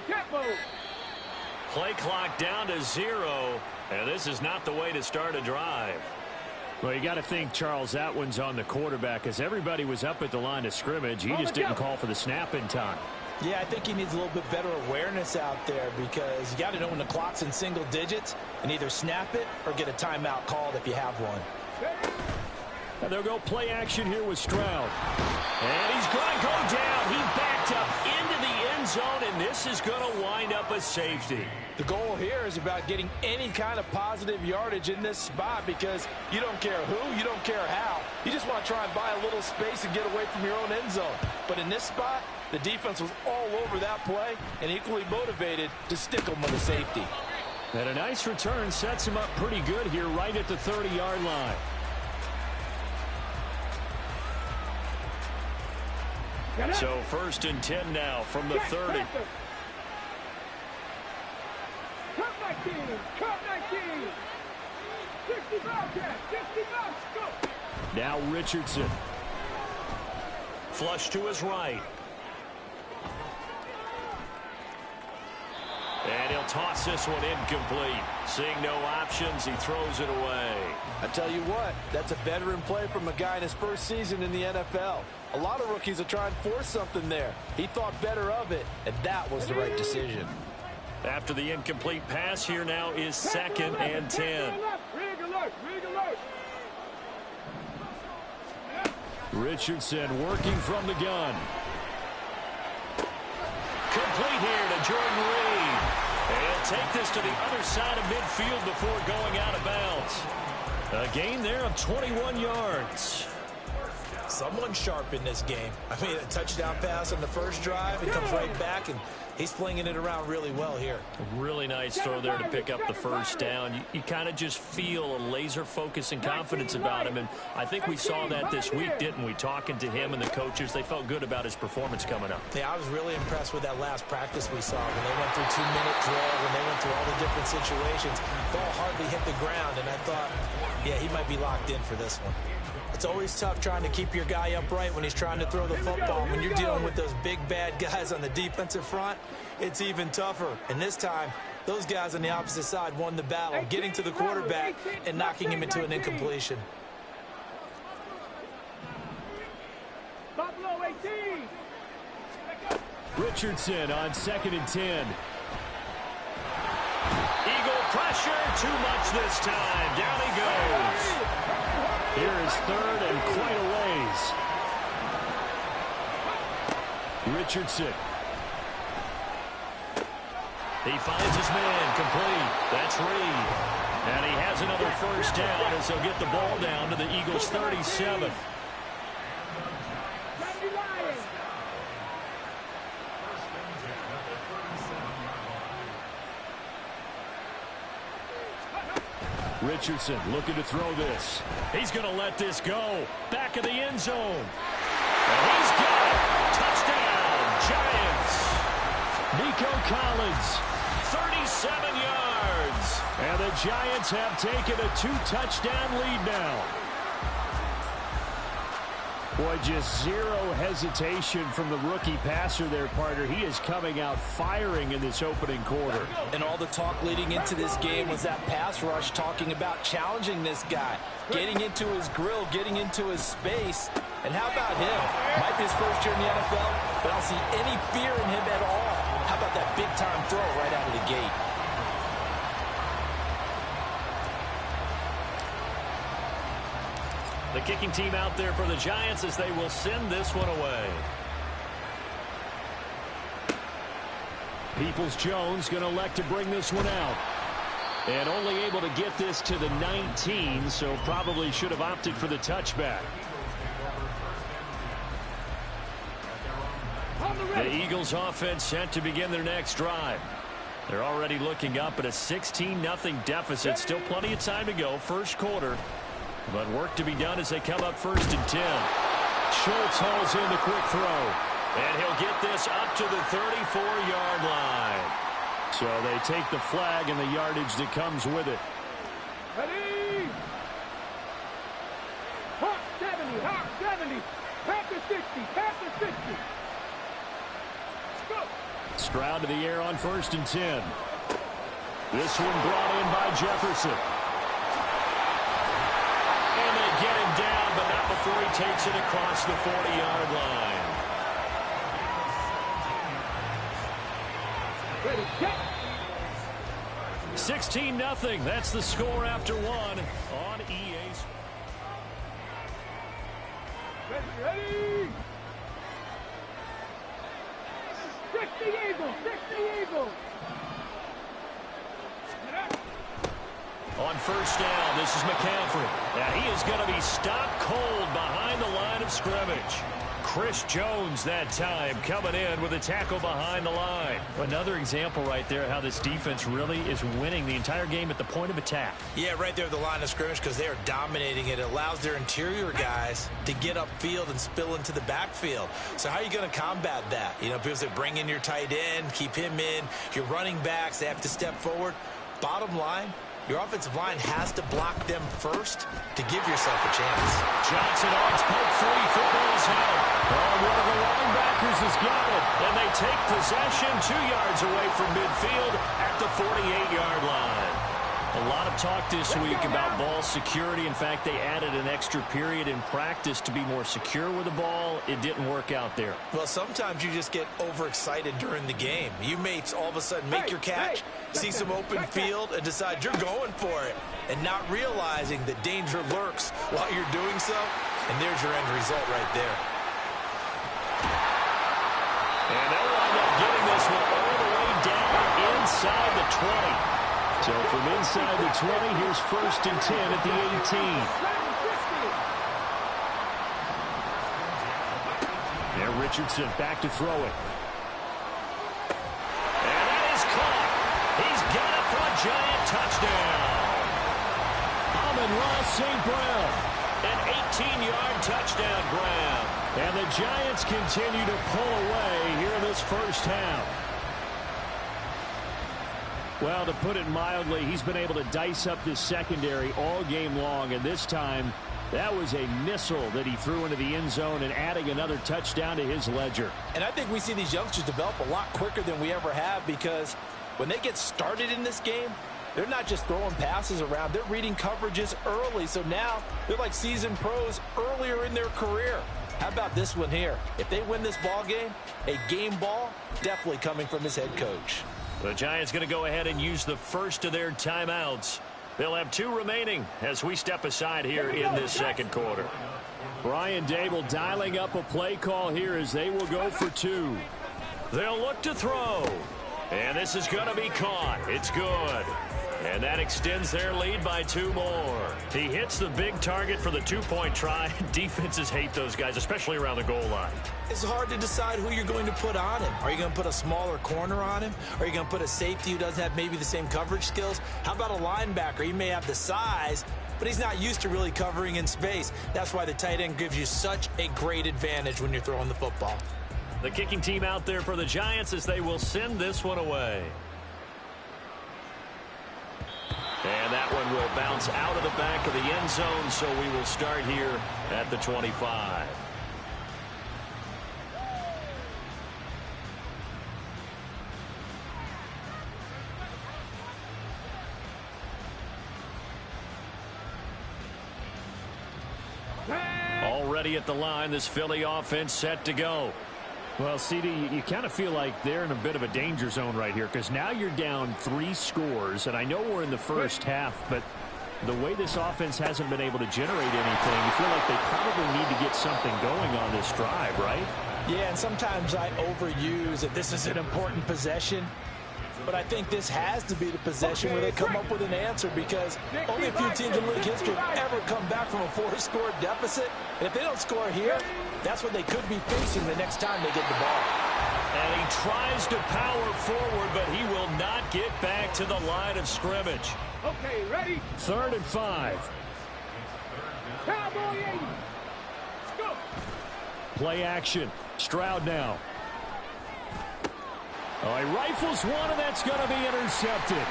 Tempo. Play clock down to 0, and this is not the way to start a drive. Well, you got to think, Charles, that one's on the quarterback as everybody was up at the line of scrimmage. He just didn't call for the snap in time. Yeah, I think he needs a little bit better awareness out there because you got to know when the clock's in single digits and either snap it or get a timeout called if you have one. And they'll go play action here with Stroud. And he's going to go down. He backed up into the end zone, and this is going to wind up a safety. The goal here is about getting any kind of positive yardage in this spot because you don't care who, you don't care how. You just want to try and buy a little space and get away from your own end zone. But in this spot, the defense was all over that play and equally motivated to stick them with a safety. And a nice return sets him up pretty good here right at the 30-yard line. So 1st and 10 now from the 30. Cut 19. 60 Bobcats. 60 Bobcats. Go. Now Richardson. Flush to his right. And he'll toss this one incomplete. Seeing no options, he throws it away. I tell you what, that's a veteran play from a guy in his first season in the NFL. A lot of rookies are trying to force something there. He thought better of it, and that was the right decision. After the incomplete pass, here now is 2nd and 10. Richardson working from the gun. Complete here to Jordan Reed. And he'll take this to the other side of midfield before going out of bounds. A gain there of 21 yards. Someone sharp in this game. I mean, a touchdown pass on the first drive. It comes right back, and he's flinging it around really well here. A really nice throw there to pick up the first down. You kind of just feel a laser focus and confidence about him, and I think we saw that this week, didn't we? Talking to him and the coaches, they felt good about his performance coming up. Yeah, I was really impressed with that last practice we saw when they went through 2-minute drill, when they went through all the different situations. Ball hardly hit the ground, and I thought, yeah, he might be locked in for this one. It's always tough trying to keep your guy upright when he's trying to throw the football. When you're dealing with those big, bad guys on the defensive front, it's even tougher. And this time, those guys on the opposite side won the battle, getting to the quarterback and knocking him into an incompletion. Richardson on 2nd and 10. Eagle pressure, too much this time. Down he goes. Here is 3rd and quite a ways. Richardson. He finds his man complete. That's Reed. And he has another first down as they'll get the ball down to the Eagles' 37. Richardson looking to throw this. He's going to let this go. Back of the end zone. And he's got it. Touchdown, Giants. Nico Collins, 37 yards. And the Giants have taken a 2-touchdown lead now. Boy, just zero hesitation from the rookie passer there, partner. He is coming out firing in this opening quarter. And all the talk leading into this game was that pass rush, talking about challenging this guy, getting into his grill, getting into his space. And how about him? Might be his first year in the NFL, but I don't see any fear in him at all. How about that big-time throw right out of the gate? The kicking team out there for the Giants as they will send this one away. Peoples-Jones going to elect to bring this one out. And only able to get this to the 19, so probably should have opted for the touchback. The Eagles offense set to begin their next drive. They're already looking up at a 16-0 deficit. Still plenty of time to go, first quarter. But work to be done as they come up 1st and 10. Schultz hauls in the quick throw. And he'll get this up to the 34-yard line. So they take the flag and the yardage that comes with it. Ready? Hawk 70, Hawk 70. Panther 60, Panther 60. Go. Stroud to the air on 1st and 10. This one brought in by Jefferson. And they get him down, but not before he takes it across the 40-yard line. Ready, check. 16-0. That's the score after one on EA's. Ready. 60 Eagles, 60 Eagles. On 1st down, this is McCaffrey. Now he is going to be stopped cold behind the line of scrimmage. Chris Jones that time coming in with a tackle behind the line. Another example right there how this defense really is winning the entire game at the point of attack. Yeah, right there at the line of scrimmage because they are dominating it. It allows their interior guys to get upfield and spill into the backfield. So how are you going to combat that? You know, because they bring in your tight end, keep him in. Your running backs, they have to step forward. Bottom line, your offensive line has to block them first to give yourself a chance. Johnson arms poke free, football's out. Oh, one of the linebackers has got it. And they take possession 2 yards away from midfield at the 48-yard line. A lot of talk this week about ball security. In fact, they added an extra period in practice to be more secure with the ball. It didn't work out there. Well, sometimes you just get overexcited during the game. You may all of a sudden make your catch, see some open field, and decide you're going for it, and not realizing that danger lurks while you're doing so. And there's your end result right there. And they'll wind up getting this one all the way down inside the 20. So from inside the 20, here's 1st and 10 at the 18. There, Richardson back to throw it. And that is caught. He's got it for a giant touchdown. Amon-Ra St. Brown, an 18-yard touchdown grab. And the Giants continue to pull away here in this first half. Well, to put it mildly, he's been able to dice up this secondary all game long, and this time that was a missile that he threw into the end zone and adding another touchdown to his ledger. And I think we see these youngsters develop a lot quicker than we ever have because when they get started in this game, they're not just throwing passes around. They're reading coverages early, so now they're like seasoned pros earlier in their career. How about this one here? If they win this ball game, a game ball definitely coming from his head coach. The Giants going to go ahead and use the first of their timeouts. They'll have 2 remaining as we step aside here in this second quarter. Brian Dable dialing up a play call here as they will go for 2. They'll look to throw. And this is going to be caught. It's good. And that extends their lead by 2 more. He hits the big target for the 2-point try. Defenses hate those guys, especially around the goal line. It's hard to decide who you're going to put on him. Are you going to put a smaller corner on him? Are you going to put a safety who doesn't have maybe the same coverage skills? How about a linebacker? He may have the size, but he's not used to really covering in space. That's why the tight end gives you such a great advantage when you're throwing the football. The kicking team out there for the Giants as they will send this one away. And that one will bounce out of the back of the end zone, so we will start here at the 25. Already at the line, this Philly offense set to go. Well, CD, you kind of feel like they're in a bit of a danger zone right here because now you're down 3 scores, and I know we're in the first half, but the way this offense hasn't been able to generate anything, you feel like they probably need to get something going on this drive, right? Yeah, and sometimes I overuse that this is an important possession. But I think this has to be the possession where they come up with an answer, because only a few teams in league history have ever come back from a 4-score deficit. And if they don't score here, that's what they could be facing the next time they get the ball. And he tries to power forward, but he will not get back to the line of scrimmage. Okay, ready? 3rd and 5. Cowboy 80. Let's go. Play action. Stroud now. Oh, he rifles one, and that's going to be intercepted.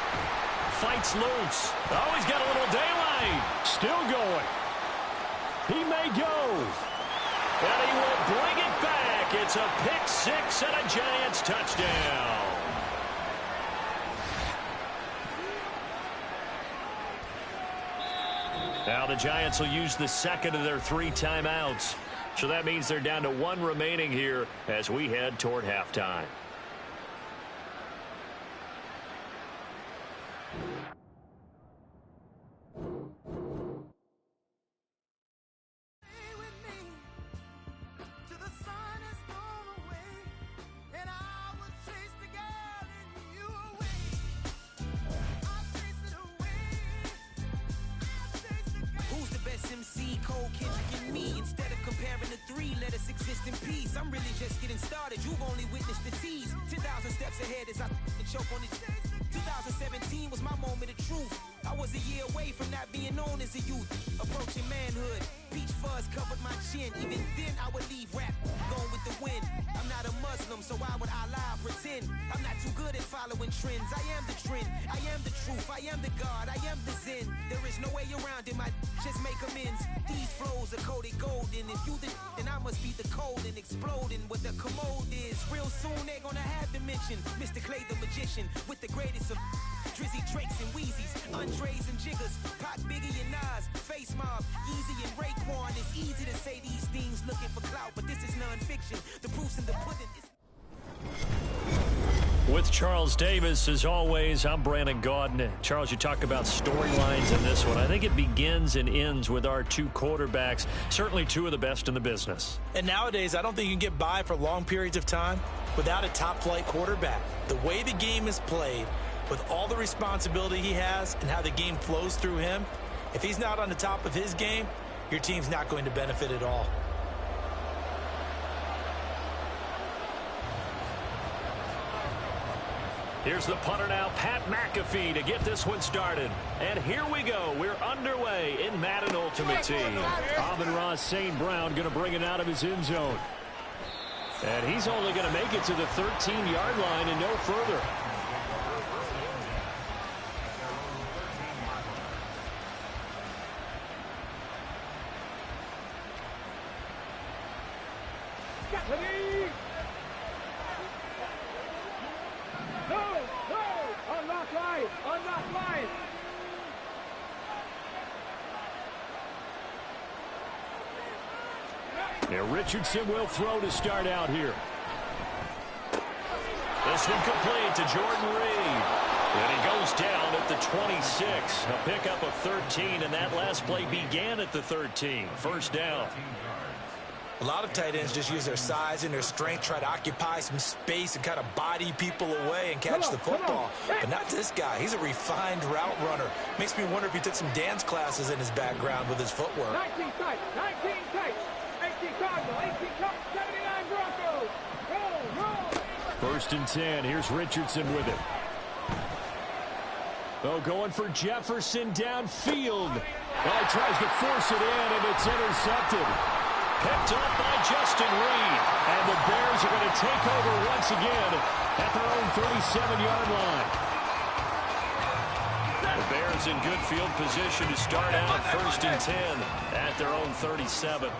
Fights loose. Oh, he's got a little daylight. Still going. He may go. And he will bring it back. It's a pick six and a Giants touchdown. Now the Giants will use the second of their 3 timeouts. So that means they're down to 1 remaining here as we head toward halftime. I'm really just getting started. You've only witnessed the tease. 10,000 steps ahead as I choke on it. 2017 was my moment of truth. I was a year away from not being known as a youth. Approaching manhood. Peach fuzz covered my chin. Even then I would leave rap going with the wind. I'm not a Muslim, so why would I lie pretend? I'm not too good at following trends. I am the trend. I am the truth. I am the God. I am the Zen. There is no way around it. Just make amends. These flows are coated golden. If you then I must be the cold and exploding what the commode is. Real soon they're gonna have to mention Mr. Clay the magician with the greatest of Drizzy, Drakes, and Wheezies, Andres and Jiggers, Pac, Biggie, and Nas, Face Mob, Easy and Raekwon. It's easy to say these things looking for clout, but this is non-fiction. The proof's in the pudding. With Charles Davis, as always, I'm Brandon Gaudin. Charles, you talk about storylines in this one. I think it begins and ends with our 2 quarterbacks, certainly 2 of the best in the business. And nowadays, I don't think you can get by for long periods of time without a top-flight quarterback. The way the game is played, with all the responsibility he has and how the game flows through him, if he's not on the top of his game, your team's not going to benefit at all. Here's the punter now, Pat McAfee, to get this one started. And here we go. We're underway in Madden Ultimate Team. Amon-Ra St. Brown going to bring it out of his end zone. And he's only going to make it to the 13-yard line and no further. Now Richardson will throw to start out here. This one complete to Jordan Reed. And he goes down at the 26. A pickup of 13, and that last play began at the 13. First down. A lot of tight ends just use their size and their strength, try to occupy some space and kind of body people away and catch the football. But not this guy. He's a refined route runner. Makes me wonder if he took some dance classes in his background with his footwork. 19 tight, 19 tight. 18 Cardinal, 18 Cup, 79 Broncos. Roll. 1st and 10. Here's Richardson with it. Oh, going for Jefferson downfield. Well, he tries to force it in, and it's intercepted. Picked up by Justin Reed. And the Bears are going to take over once again at their own 37-yard line. The Bears in good field position to start out 1st and 10 at their own 37.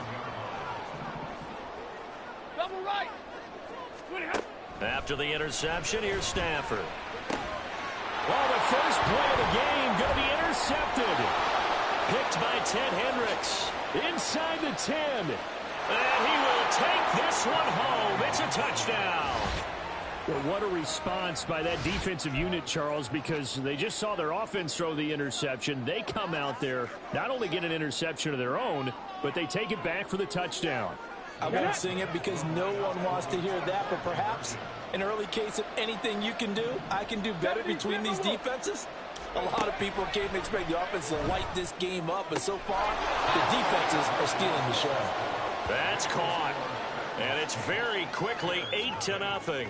Double right. After the interception, here's Stafford. Well, the first play of the game going to be intercepted. Picked by Ted Hendricks. Inside the 10. And he will take this one home. It's a touchdown. Well, what a response by that defensive unit, Charles, because they just saw their offense throw the interception. They come out there, not only get an interception of their own, but they take it back for the touchdown. I won't sing it because no one wants to hear that, but perhaps an early case of anything you can do, I can do better between these defenses. A lot of people came to expect the offense to light this game up, but so far, the defenses are stealing the show. That's caught, and it's very quickly 8-0.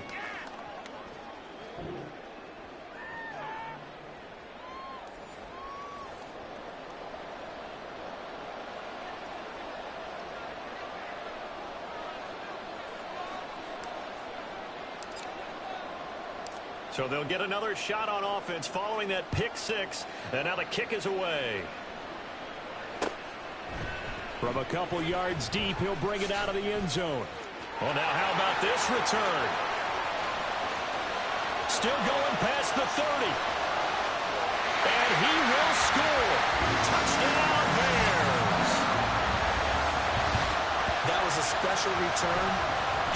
So they'll get another shot on offense following that pick six, and now the kick is away. From a couple yards deep, he'll bring it out of the end zone. Well, now how about this return? Still going past the 30. And he will score. Touchdown, Bears. That was a special return,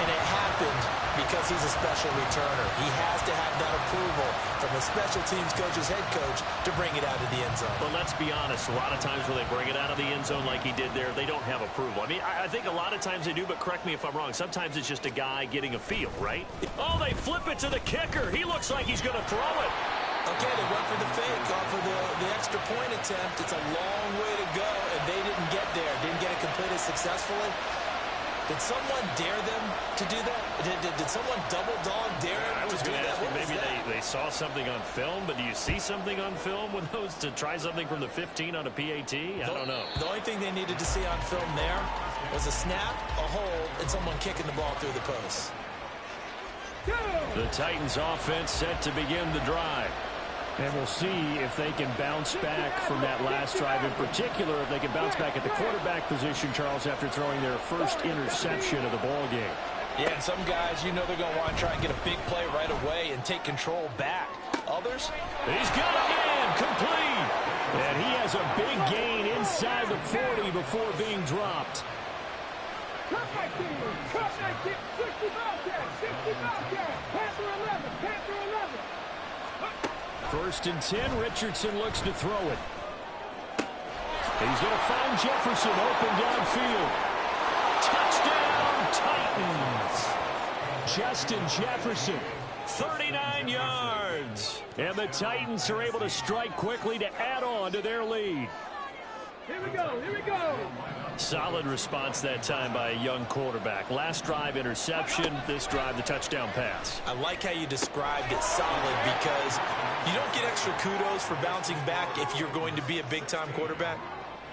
and it happened because he's a special returner. He has to have that approval from the special teams coach's head coach to bring it out of the end zone. But let's be honest, a lot of times when they bring it out of the end zone like he did there, they don't have approval. I mean, I think a lot of times they do, but correct me if I'm wrong. Sometimes it's just a guy getting a feel, right? Oh, they flip it to the kicker. He looks like he's going to throw it. Okay, they went for the fake off of the extra point attempt. It's a long way to go, and they didn't get there. Didn't get it completed successfully. Did someone dare them to do that? Did someone double dog dare them I was to do going to that? ask you, maybe they saw something on film, but do you see something on film with those to try something from the 15 on a PAT? I don't know. The only thing they needed to see on film there was a snap, a hold, and someone kicking the ball through the post. The Titans offense set to begin the drive. And we'll see if they can bounce back from that last drive. In particular, if they can bounce back at the quarterback position, Charles, after throwing their first interception of the ball game. Yeah, and some guys, you know they're going to want to try and get a big play right away and take control back. Others? He's got a man complete. And he has a big gain inside the 40 before being dropped. Cut back in, 60 Bobcats, 60 Bobcats, Panther 11, Panther 11. First and 10, Richardson looks to throw it. He's going to find Jefferson open downfield. Touchdown, Titans. Justin Jefferson, 39 yards. And the Titans are able to strike quickly to add on to their lead. Here we go, here we go. Solid response that time by a young quarterback. Last drive, interception. This drive, the touchdown pass. I like how you described it solid because you don't get extra kudos for bouncing back if you're going to be a big-time quarterback.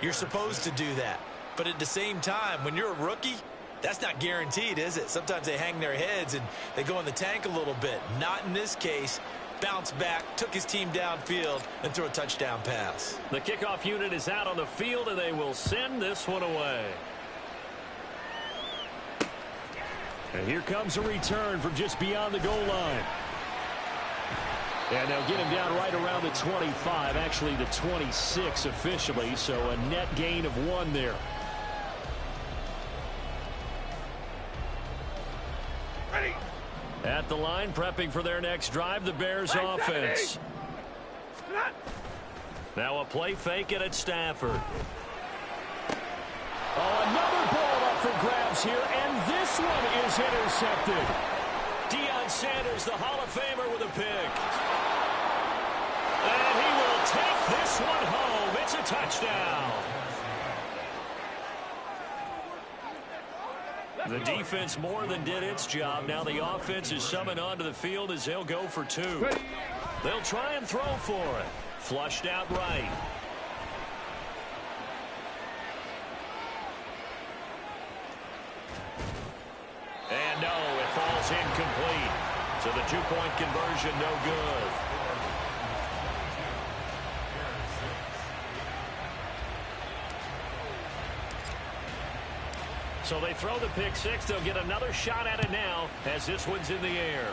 You're supposed to do that. But at the same time, when you're a rookie, that's not guaranteed, is it? Sometimes they hang their heads and they go in the tank a little bit. Not in this case. Bounced back, took his team downfield, and threw a touchdown pass. The kickoff unit is out on the field, and they will send this one away. And here comes a return from just beyond the goal line. And they'll get him down right around the 25, actually the 26 officially, so a net gain of 1 there. Ready. At the line, prepping for their next drive, the Bears offense. Now a play fake it at Stafford. Oh, another ball up for grabs here, and this one is intercepted. Deion Sanders, the Hall of Famer, with a pick. And he will take this one home. It's a touchdown. The defense more than did its job. Now the offense is summoned onto the field as they'll go for 2. They'll try and throw for it. Flushed out right. And no, it falls incomplete. So the 2-point conversion no good. So they throw the pick six. They'll get another shot at it now as this one's in the air.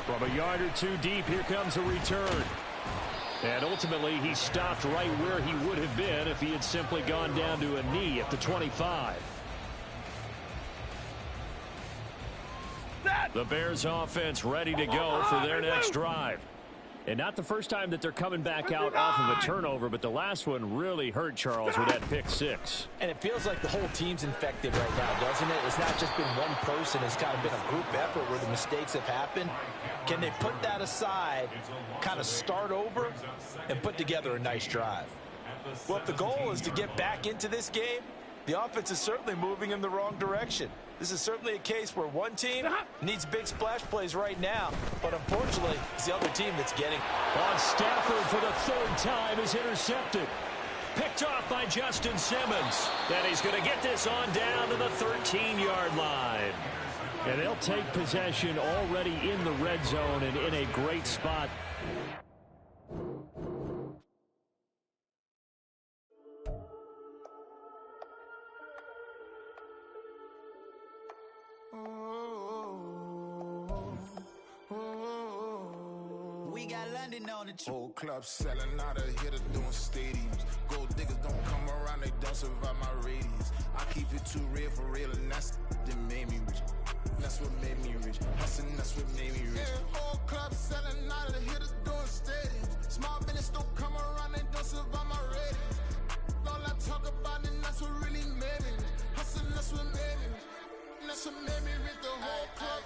From a yard or 2 deep, here comes a return. And ultimately, he stopped right where he would have been if he had simply gone down to a knee at the 25. The Bears offense ready to go for their next drive. And not the first time that they're coming back out off of a turnover, but the last one really hurt Charles with that pick six. And it feels like the whole team's infected right now, doesn't it? It's not just been one person. It's kind of been a group effort where the mistakes have happened. Can they put that aside, kind of start over, and put together a nice drive? Well, if the goal is to get back into this game, the offense is certainly moving in the wrong direction. This is certainly a case where one team needs big splash plays right now, but unfortunately, it's the other team that's getting. On Stafford for the third time is intercepted. Picked off by Justin Simmons. And he's going to get this on down to the 13-yard line. And they'll take possession already in the red zone and in a great spot. We got London on the whole club selling out of hitters doing stadiums. Gold diggers don't come around, they don't survive my radius. I keep it too real for real, and that's that made me rich. That's what made me rich. Hustling, that's what made me rich. Yeah, whole club selling out of hitters doing stadiums. Small business don't come around, they don't survive my radius. All I talk about, and that's what really made me rich. Hustling, that's what made me rich. That's what made me rich. The whole club.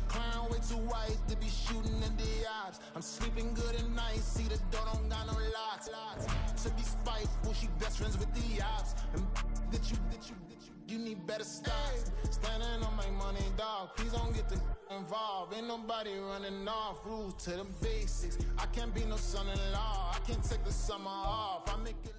Clown way too white to be shooting in the eyes. I'm sleeping good at night, see the door don't got no locks. To be spiteful, she best friends with the ops. And that you need better stocks. Standing on my money, dog. Please don't get involved. Ain't nobody running off. Rules to the basics. I can't be no son-in-law. I can't take the summer off. I make it.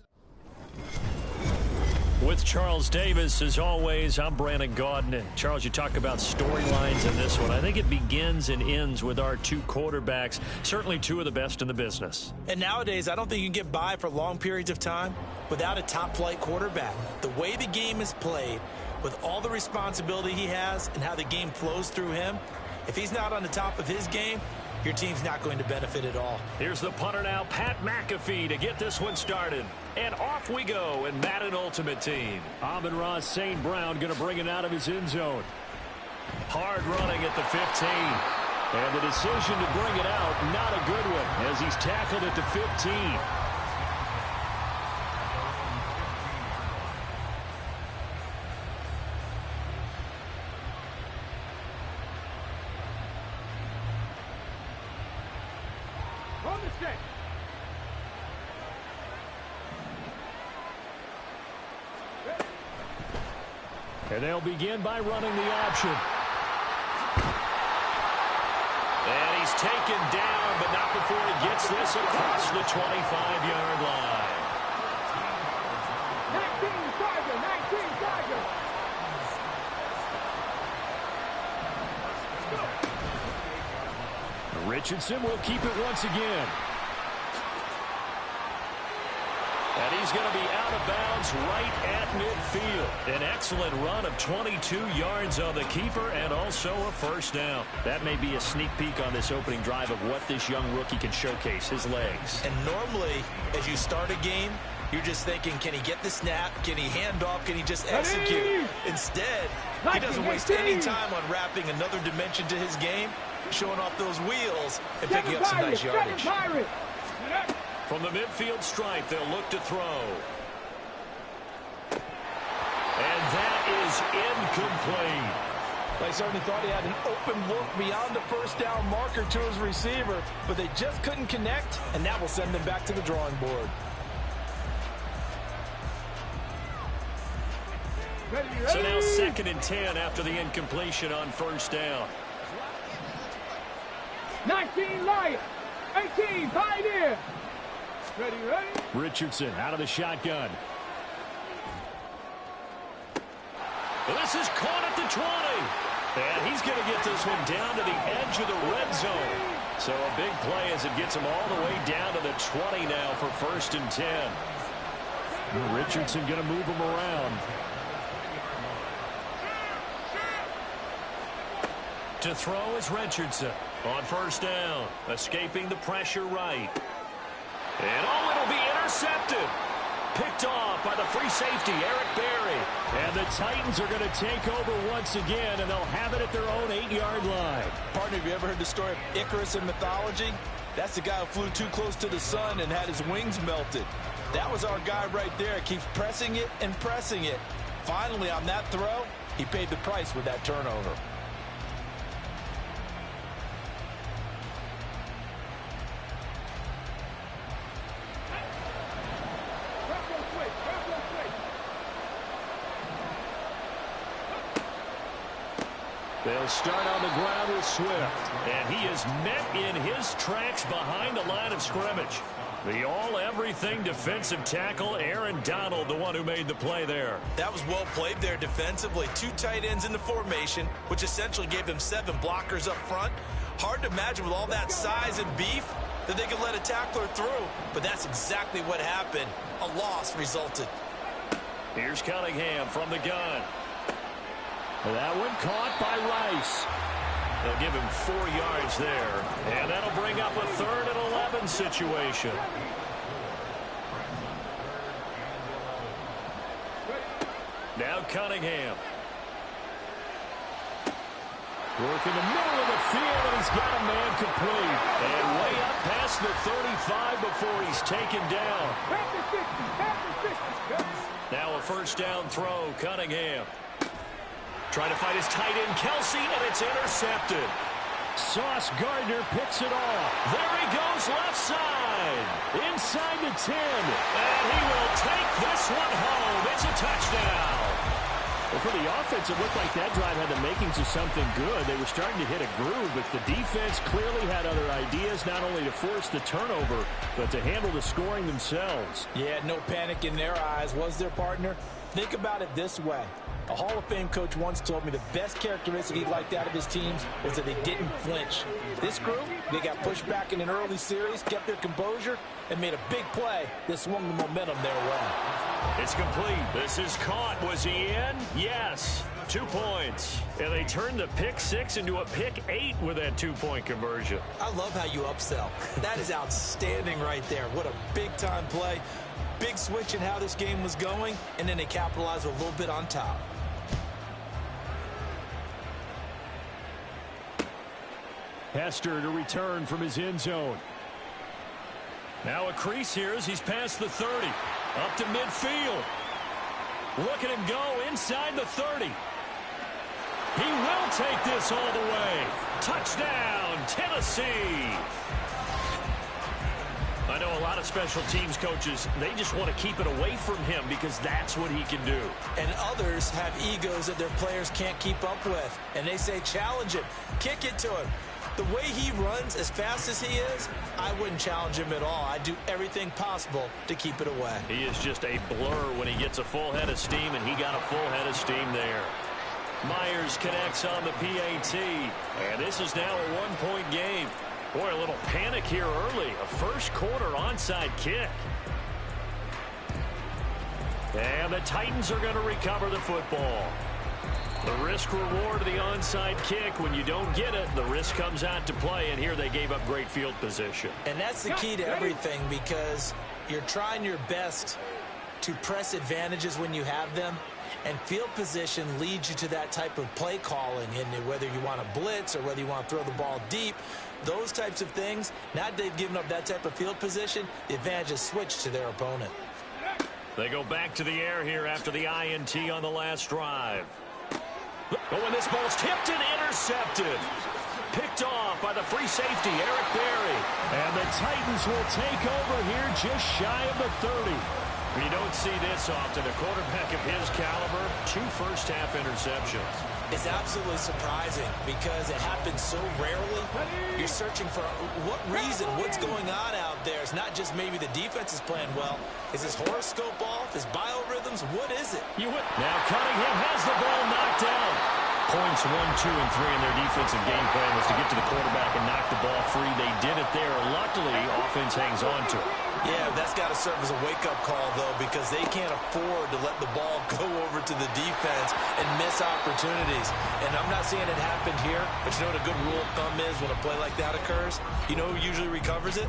With Charles Davis, as always, I'm Brandon Gaudin. And Charles, you talk about storylines in this one. I think it begins and ends with our two quarterbacks, certainly two of the best in the business. And nowadays, I don't think you can get by for long periods of time without a top-flight quarterback. The way the game is played, with all the responsibility he has and how the game flows through him, if he's not on the top of his game, your team's not going to benefit at all. Here's the punter now, Pat McAfee, to get this one started. And off we go in Madden Ultimate Team. Amon-Ra St. Brown going to bring it out of his end zone. Hard running at the 15. And the decision to bring it out, not a good one, as he's tackled at the 15. And they'll begin by running the option. And he's taken down, but not before he gets this across the 25-yard line. 19 Tiger. Richardson will keep it once again. And he's going to be out of bounds right at midfield. An excellent run of 22 yards on the keeper and also a first down. That may be a sneak peek on this opening drive of what this young rookie can showcase, his legs. And normally, as you start a game, you're just thinking, can he get the snap? Can he hand off? Can he just execute? Instead, he doesn't waste any time on wrapping another dimension to his game, showing off those wheels and picking up some nice yardage. From the midfield stripe, they'll look to throw. And that is incomplete. They certainly thought he had an open look beyond the first down marker to his receiver, but they just couldn't connect, and that will send them back to the drawing board. So now 2nd and 10 after the incompletion on first down. 19 Lions, 18 Pioneer. Ready. Richardson out of the shotgun. This is caught at the 20. And he's going to get this one down to the edge of the red zone. So a big play as it gets him all the way down to the 20 now for 1st and 10. Richardson going to move him around. To throw is Richardson on first down, escaping the pressure right. And it'll be intercepted. Picked off by the free safety, Eric Berry. And the Titans are going to take over once again, and they'll have it at their own 8-yard line. Partner, have you ever heard the story of Icarus in mythology? That's the guy who flew too close to the sun and had his wings melted. That was our guy right there. Keeps pressing it and pressing it. Finally, on that throw, he paid the price with that turnover. They'll start on the ground with Swift, and he is met in his tracks behind the line of scrimmage. The all-everything defensive tackle, Aaron Donald, the one who made the play there. That was well played there defensively. 2 tight ends in the formation, which essentially gave them 7 blockers up front. Hard to imagine with all that size and beef that they could let a tackler through, but that's exactly what happened. A loss resulted. Here's Cunningham from the gun. That one caught by Rice. They'll give him 4 yards there, and that'll bring up a 3rd and 11 situation. Now Cunningham. Work in the middle of the field, and he's got a man complete. And way up past the 35 before he's taken down. Now a first down throw, Cunningham. Trying to find his tight end, Kelsey, and it's intercepted. Sauce Gardner picks it off. There he goes, left side. Inside the 10. And he will take this one home. It's a touchdown. Well, for the offense, it looked like that drive had the makings of something good. They were starting to hit a groove, but the defense clearly had other ideas, not only to force the turnover, but to handle the scoring themselves. Yeah, no panic in their eyes, was their partner? Think about it this way. A Hall of Fame coach once told me the best characteristic he liked out of his teams was that they didn't flinch. This group, they got pushed back in an early series, kept their composure, and made a big play that swung the momentum their way. It's complete. This is caught. Was he in? Yes. 2 points. And they turned the pick 6 into a pick 8 with that 2-point conversion. I love how you upsell. That is outstanding right there. What a big-time play. Big switch in how this game was going, and then they capitalized a little bit on top. Hester to return from his end zone. Now a crease here as he's past the 30. Up to midfield. Look at him go inside the 30. He will take this all the way. Touchdown, Tennessee. I know a lot of special teams coaches, they just want to keep it away from him because that's what he can do. And others have egos that their players can't keep up with. And they say, challenge him, kick it to him. The way he runs as fast as he is, I wouldn't challenge him at all. I'd do everything possible to keep it away. He is just a blur when he gets a full head of steam, and he got a full head of steam there. Myers connects on the PAT, and this is now a 1-point game. Boy, a little panic here early. A first-quarter onside kick. And the Titans are going to recover the football. The risk-reward of the onside kick, when you don't get it, the risk comes out to play, and here they gave up great field position. And that's the key to everything, because you're trying your best to press advantages when you have them, and field position leads you to that type of play calling, and whether you want to blitz or whether you want to throw the ball deep, those types of things, now that they've given up that type of field position, the advantage is switched to their opponent. They go back to the air here after the INT on the last drive. Oh, and this ball's tipped and intercepted. Picked off by the free safety, Eric Berry. And the Titans will take over here just shy of the 30. You don't see this often. A quarterback of his caliber, 2 first-half interceptions. It's absolutely surprising because it happens so rarely. You're searching for what reason, what's going on out there. It's not just maybe the defense is playing well. Is his horoscope off? His biorhythms? What is it? Now Cunningham has the ball knocked down. Points 1, 2, and 3 in their defensive game plan was to get to the quarterback and knock the ball free. They did it there. Luckily, offense hangs on to it. Yeah, that's got to serve as a wake-up call, though, because they can't afford to let the ball go over to the defense and miss opportunities. And I'm not saying it happened here, but you know what a good rule of thumb is when a play like that occurs? You know who usually recovers it?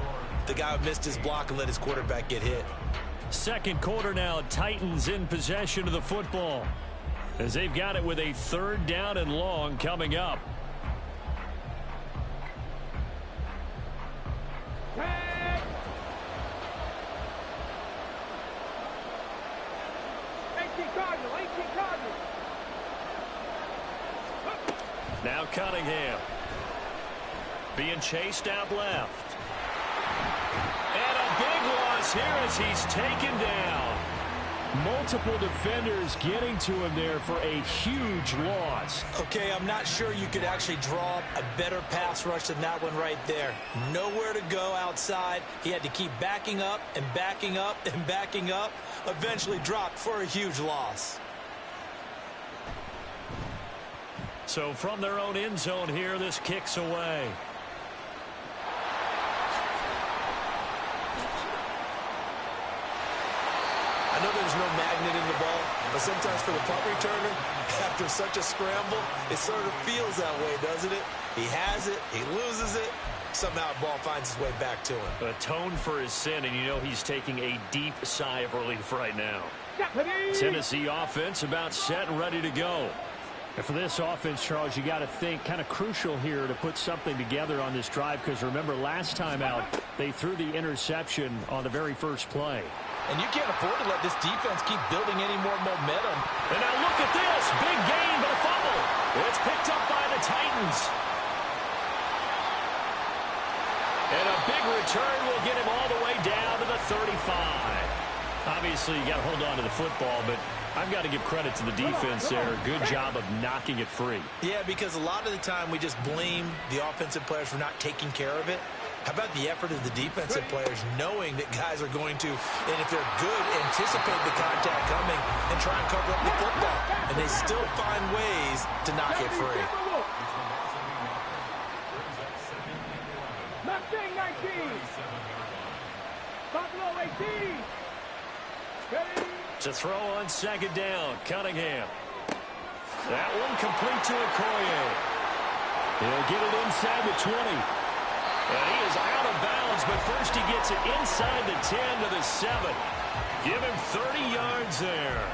The guy who missed his block and let his quarterback get hit. Second quarter now, Titans in possession of the football as they've got it with a 3rd down and long coming up. Now Cunningham being chased out left. And a big loss here as he's taken down. Multiple defenders getting to him there for a huge loss. Okay, I'm not sure you could actually draw a better pass rush than that one right there. Nowhere to go outside. He had to keep backing up and backing up and backing up. Eventually dropped for a huge loss. So from their own end zone here, this kicks away. I know there's no magnet in the ball, but sometimes for the punt returner, after such a scramble, it sort of feels that way, doesn't it? He has it, he loses it, somehow the ball finds its way back to him. Atoned for his sin, and you know he's taking a deep sigh of relief right now. Tennessee offense about set and ready to go. And for this offense, Charles, you got to think kind of crucial here to put something together on this drive, because remember last time out they threw the interception on the very first play. And you can't afford to let this defense keep building any more momentum. And now look at this. Big gain, but a fumble. It's picked up by the Titans. And a big return will get him all the way down to the 35. Obviously, you got to hold on to the football, but I've got to give credit to the defense there. Good job of knocking it free. Yeah, because a lot of the time we just blame the offensive players for not taking care of it. How about the effort of the defensive players knowing that guys are going to, and if they're good, anticipate the contact coming and try and cover up the football. And they still find ways to knock it free. Mustang 19. Buffalo 18. To throw on second down, Cunningham. That one complete to Okoye. He'll get it inside the 20. And he is out of bounds, but first he gets it inside the 10 to the 7. Give him 30 yards there.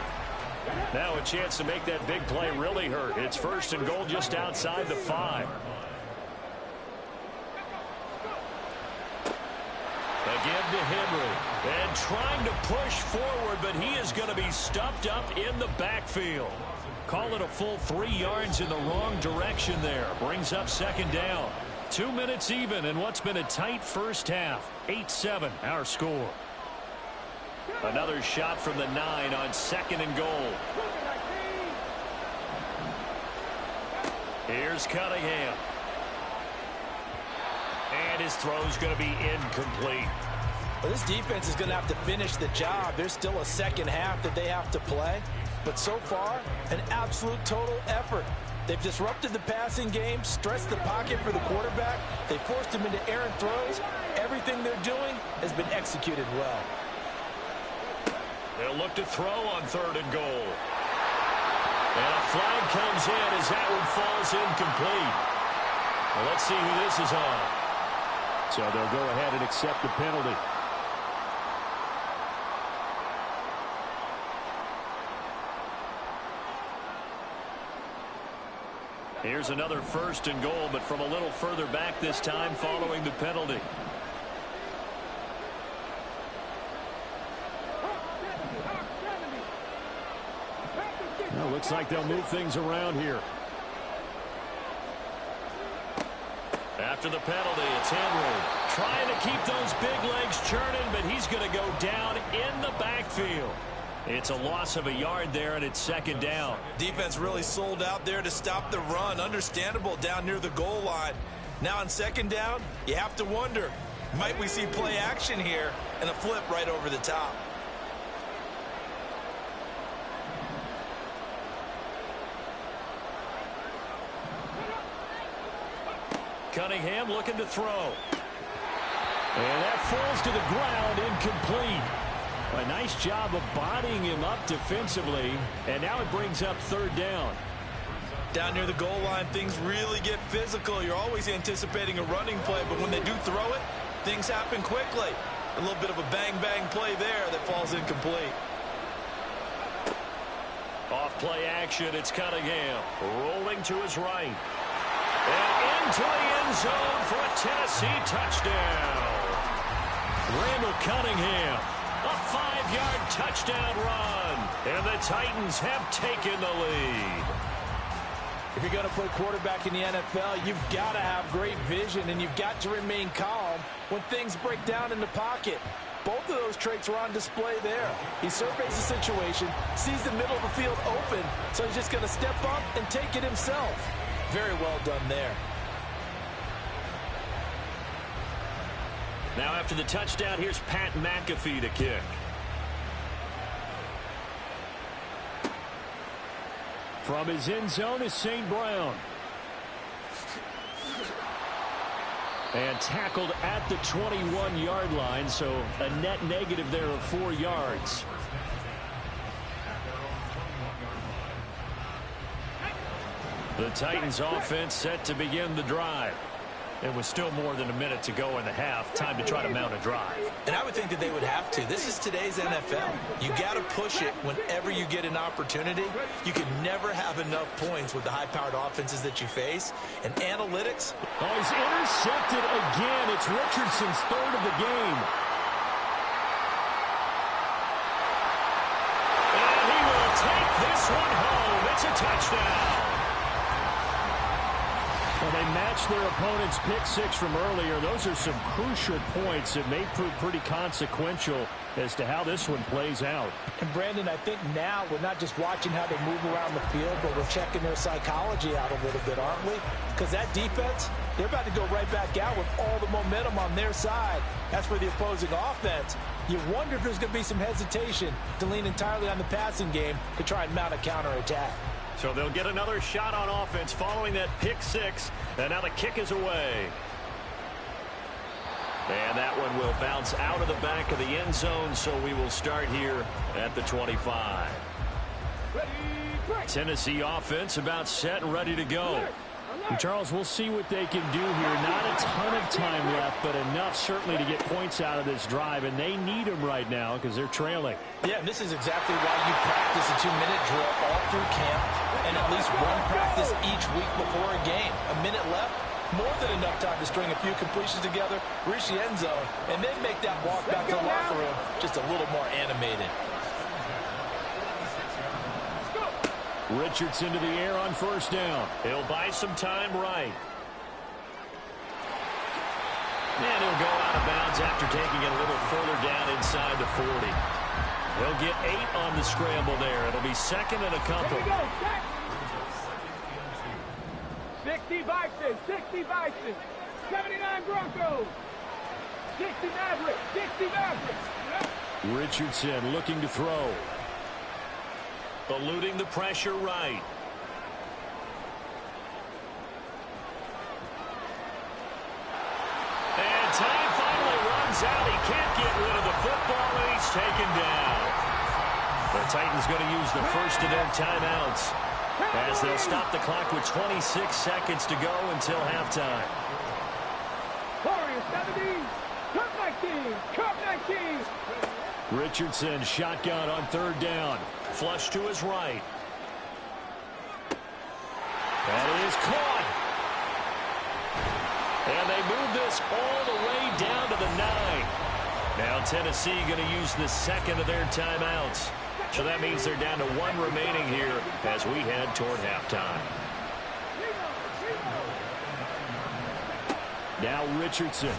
Now a chance to make that big play really hurt. It's 1st and goal just outside the 5. Again to Henry. And trying to push forward, but he is going to be stuffed up in the backfield. Call it a full 3 yards in the wrong direction there. Brings up second down. 2 minutes even in what's been a tight first half. 8-7 our score. Another shot from the 9 on 2nd and goal. Here's Cunningham. And his throw's going to be incomplete. Well, this defense is going to have to finish the job. There's still a second half that they have to play. But so far, an absolute total effort. They've disrupted the passing game, stressed the pocket for the quarterback. They forced him into errant throws. Everything they're doing has been executed well. They'll look to throw on 3rd and goal. And a flag comes in as that one falls incomplete. Well, let's see who this is on. So they'll go ahead and accept the penalty. Here's another 1st and goal, but from a little further back this time following the penalty. Well, looks like they'll move things around here. After the penalty, it's Henry. Trying to keep those big legs churning, but he's going to go down in the backfield. It's a loss of a yard there, and it's second down. Defense really sold out there to stop the run. Understandable down near the goal line. Now on second down, you have to wonder, might we see play action here and a flip right over the top? Cunningham looking to throw. And that falls to the ground, incomplete. A nice job of bodying him up defensively, and now it brings up 3rd down. Down near the goal line, things really get physical. You're always anticipating a running play, but when they do throw it, things happen quickly. A little bit of a bang-bang play there that falls incomplete. Off play action, it's Cunningham rolling to his right. And into the end zone for a Tennessee touchdown. Randall Cunningham, a 5-yard touchdown run. And the Titans have taken the lead. If you're going to play quarterback in the NFL, you've got to have great vision, and you've got to remain calm when things break down in the pocket. Both of those traits were on display there. He surveys the situation, sees the middle of the field open, so he's just going to step up and take it himself. Very well done there. Now after the touchdown, here's Pat McAfee to kick. From his end zone is St. Brown. And tackled at the 21-yard line, so a net negative there of 4 yards. The Titans offense set to begin the drive. It was still more than a minute to go in the half. Time to try to mount a drive. And I would think that they would have to. This is today's NFL. You got to push it whenever you get an opportunity. You can never have enough points with the high-powered offenses that you face. And analytics. Oh, he's intercepted again. It's Richardson's third of the game. And he will take this one home. It's a touchdown. Well, they matched their opponent's pick six from earlier. Those are some crucial points that may prove pretty consequential as to how this one plays out. And, Brandon, I think now we're not just watching how they move around the field, but we're checking their psychology out a little bit, aren't we? Because that defense, they're about to go right back out with all the momentum on their side. That's for the opposing offense. You wonder if there's going to be some hesitation to lean entirely on the passing game to try and mount a counterattack. So they'll get another shot on offense following that pick six. And now the kick is away. And that one will bounce out of the back of the end zone, so we will start here at the 25. Tennessee offense about set and ready to go. And Charles, we'll see what they can do here. Not a ton of time left, but enough certainly to get points out of this drive, and they need them right now because they're trailing. Yeah, and this is exactly why you practice a 2-minute drill all through camp and at least one practice each week before a game. A minute left, more than enough time to string a few completions together, reach the end zone, and then make that walk back to the locker room just a little more animated. Richardson to the air on first down. He'll buy some time right. And he'll go out of bounds after taking it a little further down inside the 40. He'll get 8 on the scramble there. It'll be second and a couple. Here we go, set. 60 Vikings, 60 Vikings, 79 Broncos, 60 Mavericks, 60 Mavericks. Yep. Richardson looking to throw. Eluding the pressure right. And time finally runs out. He can't get rid of the football, and he's taken down. The Titans going to use the first of their timeouts as they'll stop the clock with 26 seconds to go until halftime. Warriors 17, Cup 19, Cup 19. Richardson shotgun on third down. Flush to his right. That is caught. And they move this all the way down to the 9. Now Tennessee going to use the second of their timeouts. So that means they're down to 1 remaining here as we head toward halftime. Now Richardson.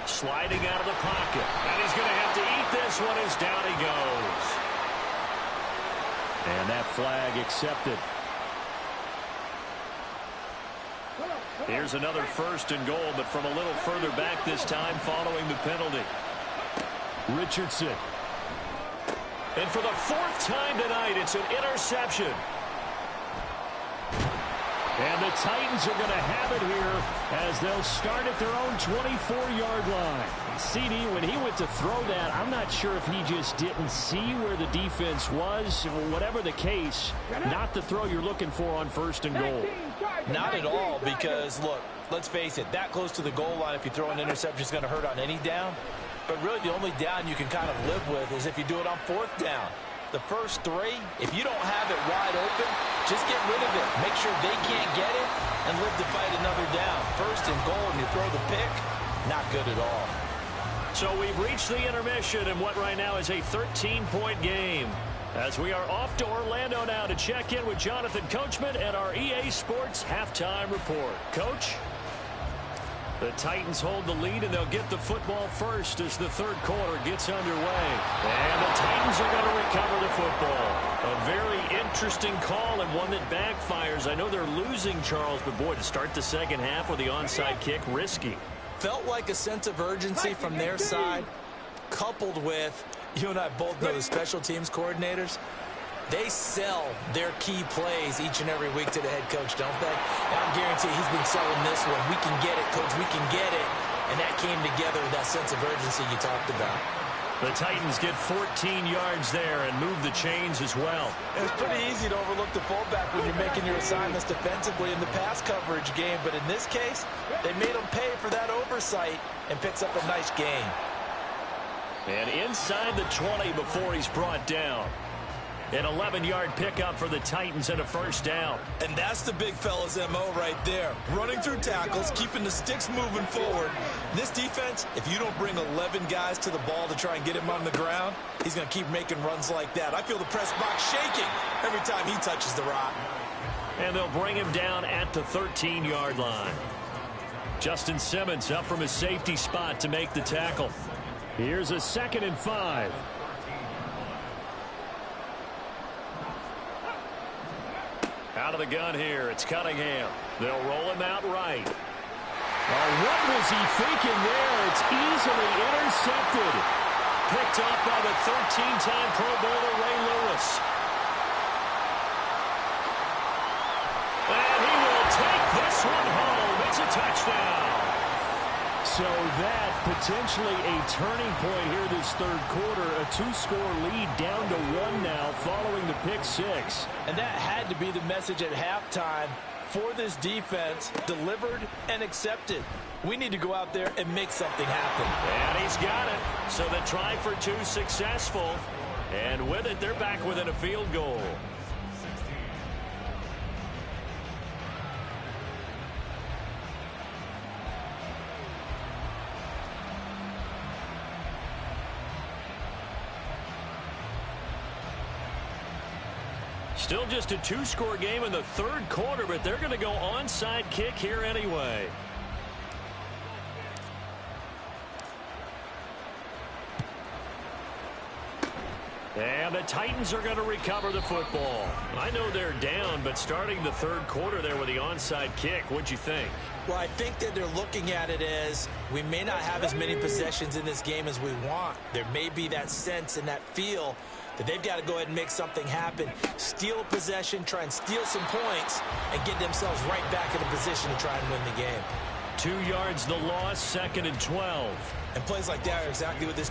Sliding out of the pocket. And he's going to have to eat this one as down he goes. And that flag accepted. Here's another first and goal, but from a little further back this time following the penalty. Richardson. And for the 4th time tonight, it's an interception. And the Titans are going to have it here as they'll start at their own 24-yard line. CD, when he went to throw that, I'm not sure if he just didn't see where the defense was. Whatever the case, not the throw you're looking for on first and goal. Not at all, because, look, let's face it, that close to the goal line, if you throw an interception, is going to hurt on any down. But really the only down you can kind of live with is if you do it on 4th down. The first 3, if you don't have it wide open, just get rid of it. Make sure they can't get it and live to fight another down. 1st and goal and you throw the pick, not good at all. So we've reached the intermission in what right now is a 13-point game. As we are off to Orlando now to check in with Jonathan Coachman and our EA Sports halftime report. Coach? The Titans hold the lead, and they'll get the football first as the third quarter gets underway. And the Titans are going to recover the football. A very interesting call and one that backfires. I know they're losing, Charles, but boy, to start the second half with the onside kick, risky. Felt like a sense of urgency from their side, coupled with, you and I both know the special teams coordinators, they sell their key plays each and every week to the head coach, don't they? And I guarantee he's been selling this one. We can get it, coach, we can get it. And that came together with that sense of urgency you talked about. The Titans get 14 yards there and move the chains as well. It's pretty easy to overlook the fullback when you're making your assignments defensively in the pass coverage game. But in this case, they made him pay for that oversight and picks up a nice gain. And inside the 20 before he's brought down. An 11-yard pickup for the Titans and a first down. And that's the big fella's MO right there. Running through tackles, keeping the sticks moving forward. This defense, if you don't bring 11 guys to the ball to try and get him on the ground, he's going to keep making runs like that. I feel the press box shaking every time he touches the rock. And they'll bring him down at the 13-yard line. Justin Simmons up from his safety spot to make the tackle. Here's a 2nd and 5. Out of the gun here, it's Cunningham. They'll roll him out right. Oh, what was he thinking there? It's easily intercepted. Picked off by the 13-time Pro Bowler Ray Lewis. And he will take this one home. It's a touchdown. So that potentially a turning point here this third quarter. A 2-score lead down to 1 now following the pick 6. And that had to be the message at halftime for this defense. Delivered and accepted. We need to go out there and make something happen. And he's got it. So the try for 2 successful. And with it, they're back within a field goal. Still just a 2-score game in the third quarter, but they're going to go onside kick here anyway. And the Titans are going to recover the football. I know they're down, but starting the third quarter there with the onside kick, what'd you think? Well, I think that they're looking at it as we may not have as many possessions in this game as we want. There may be that sense and that feel that they've got to go ahead and make something happen. Steal a possession, try and steal some points, and get themselves right back in a position to try and win the game. 2 yards the loss, 2nd and 12. And plays like that are exactly what this